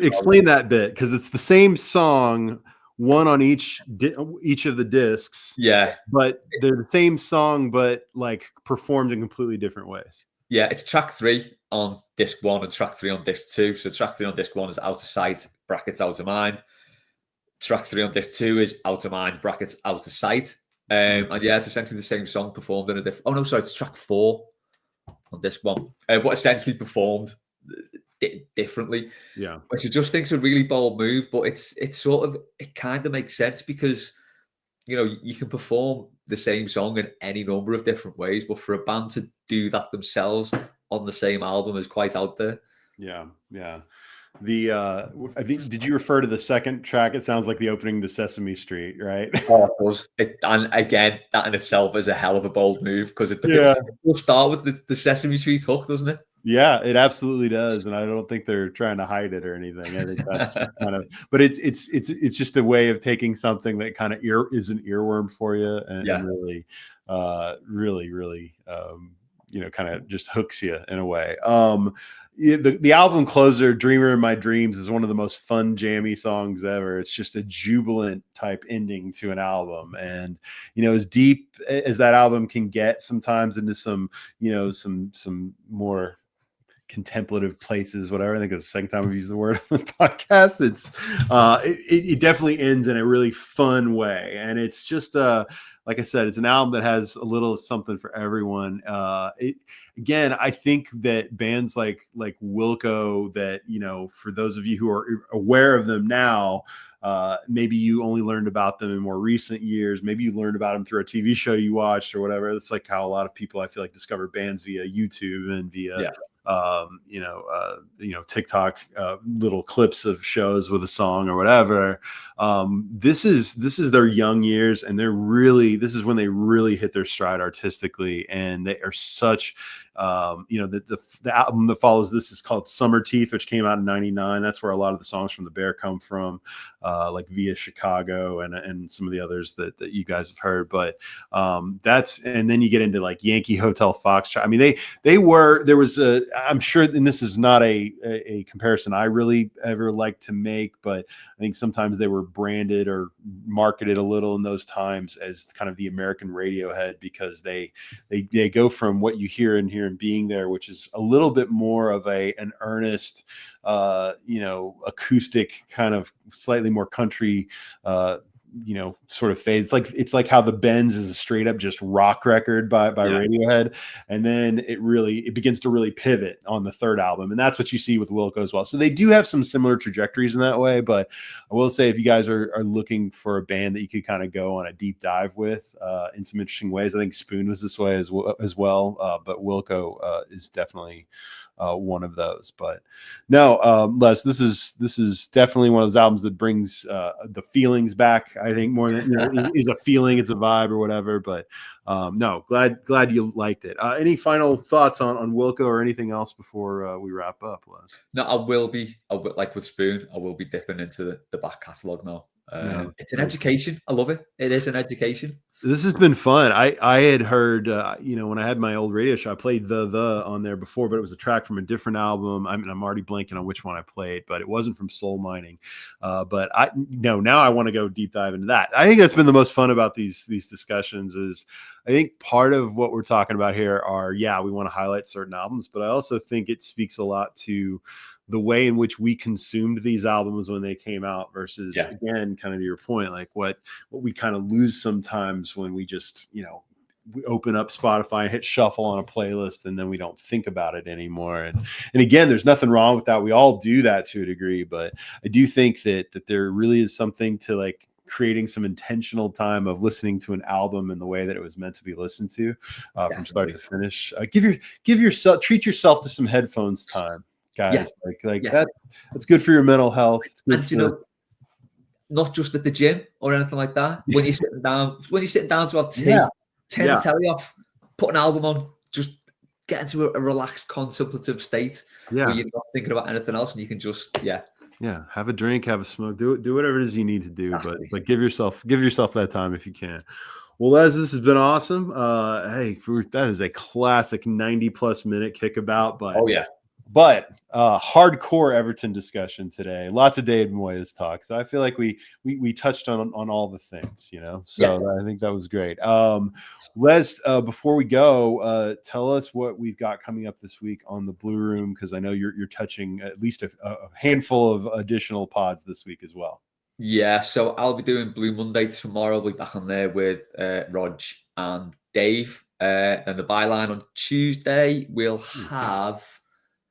Explain that bit, because it's the same song, one on each of the discs. Yeah, but they're the same song, but like performed in completely different ways. Yeah, it's track 3 on disc 1 and track 3 on disc 2. So track 3 on disc 1 is Out of Sight, brackets Out of Mind. Track 3 on disc 2 is Out of Mind, brackets Out of Sight. And yeah, it's essentially the same song performed in a different. Oh no, sorry, it's track 4 on disc 1, but essentially performed differently. Yeah, which I just think's a really bold move, but it's sort of, it kind of makes sense because you can perform the same song in any number of different ways, but for a band to do that themselves on the same album is quite out there. Yeah. I think, did you refer to the second track? It sounds like the opening to Sesame Street, right? Oh, it does. And again, that in itself is a hell of a bold move, because it will start with the Sesame Street hook, doesn't it? Yeah, it absolutely does, and I don't think they're trying to hide it or anything. I think that's kind of, but it's just a way of taking something that kind of is an earworm for you, and really, kind of just hooks you in a way. The album closer, "Dreamer in My Dreams," is one of the most fun, jammy songs ever. It's just a jubilant type ending to an album, and as deep as that album can get sometimes into some more contemplative places, whatever. I think it's the second time we've used the word on the podcast. It definitely ends in a really fun way, and it's just like I said, it's an album that has a little something for everyone. Again, I think that bands like Wilco, that for those of you who are aware of them now, maybe you only learned about them in more recent years. Maybe you learned about them through a TV show you watched or whatever. It's like how a lot of people, I feel like, discover bands via YouTube and via TikTok, little clips of shows with a song or whatever. This is their young years, and this is when they really hit their stride artistically, and they are such the album that follows this is called Summer Teeth, which came out in '99. That's where a lot of the songs from The Bear come from, like Via Chicago and some of the others that you guys have heard. But and then you get into like Yankee Hotel Foxtrot. I mean, I'm sure, and this is not a comparison I really ever like to make, but I think sometimes they were branded or marketed a little in those times as kind of the American Radiohead, because they go from what you hear in Here and Being There, which is a little bit more of an earnest, acoustic kind of slightly more country, sort of phase. It's like how The Bends is a straight up just rock record by Radiohead, and then it begins to really pivot on the third album, and that's what you see with Wilco as well. So they do have some similar trajectories in that way, but I will say, if you guys are looking for a band that you could kind of go on a deep dive with in some interesting ways, I think Spoon was this way as well, but Wilco is definitely one of those. But no, Les, this is definitely one of those albums that brings the feelings back. I think more than is a feeling, it's a vibe or whatever. But no, glad you liked it. Any final thoughts on Wilco or anything else before we wrap up, Les? No, I will like with Spoon, I will be dipping into the back catalogue now. It's an education. I love it. It is an education. This has been fun. I had heard, when I had my old radio show, I played the on there before, but it was a track from a different album. I mean, I'm already blanking on which one I played, but it wasn't from Soul Mining. But now I want to go deep dive into that. I think that's been the most fun about these discussions. Is I think part of what we're talking about here are, we want to highlight certain albums, but I also think it speaks a lot to the way in which we consumed these albums when they came out versus, again, kind of to your point, like what we kind of lose sometimes when we just, we open up Spotify and hit shuffle on a playlist, and then we don't think about it anymore. And again, there's nothing wrong with that. We all do that to a degree, but I do think that there really is something to like creating some intentional time of listening to an album in the way that it was meant to be listened to, from start to finish. Treat yourself to some headphones time, guys. That's good for your mental health. It's good not just at the gym or anything like that. When you're sitting down to have tea, turn the telly off, put an album on, just get into a relaxed contemplative state where you're not thinking about anything else, and you can just have a drink, have a smoke, do whatever it is you need to do, but give yourself that time if you can. Well, Les, this has been awesome. Hey, that is a classic 90+ minute kickabout, but hardcore Everton discussion today. Lots of David Moyes talk. So I feel like we touched on all the things, So I think that was great. Les, before we go, tell us what we've got coming up this week on the Blue Room, because I know you're touching at least a handful of additional pods this week as well. Yeah, so I'll be doing Blue Monday tomorrow. I'll be back on there with Rog and Dave. And the byline on Tuesday, we'll have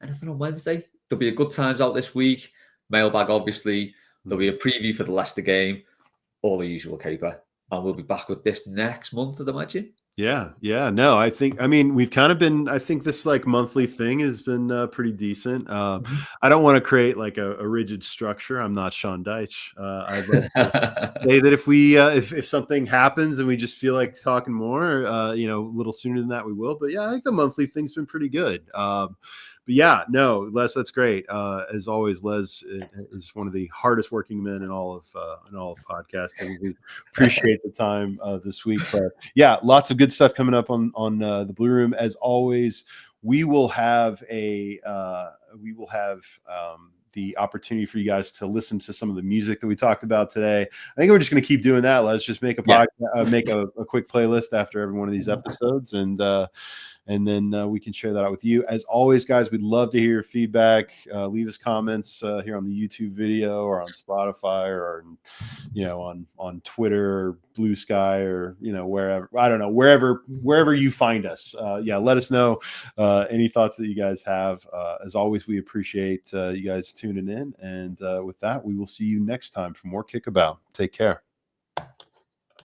anything on Wednesday. There'll be a good times out this week. Mailbag, obviously. There'll be a preview for the Leicester game. All the usual caper. And we'll be back with this next month, I'd imagine. Yeah. No, I mean, we've kind of been, I think this like monthly thing has been pretty decent. I don't want to create like a rigid structure. I'm not Sean Deitch. I'd like to say that if we, if something happens and we just feel like talking more, a little sooner than that, we will. But yeah, I think the monthly thing's been pretty good. But yeah, no, Les, that's great. As always, Les is one of the hardest working men in all of podcasting. We appreciate the time this week. But yeah, lots of good stuff coming up on the Blue Room. As always, we will have the opportunity for you guys to listen to some of the music that we talked about today. I think we're just going to keep doing that. Let's just make make a quick playlist after every one of these episodes, and then we can share that out with you. As always, guys, we'd love to hear your feedback. Leave us comments here on the YouTube video or on Spotify or, on Twitter or Blue Sky or, wherever. I don't know, wherever you find us. Let us know any thoughts that you guys have. As always, we appreciate you guys tuning in. And with that, we will see you next time for more Kickabout. Take care.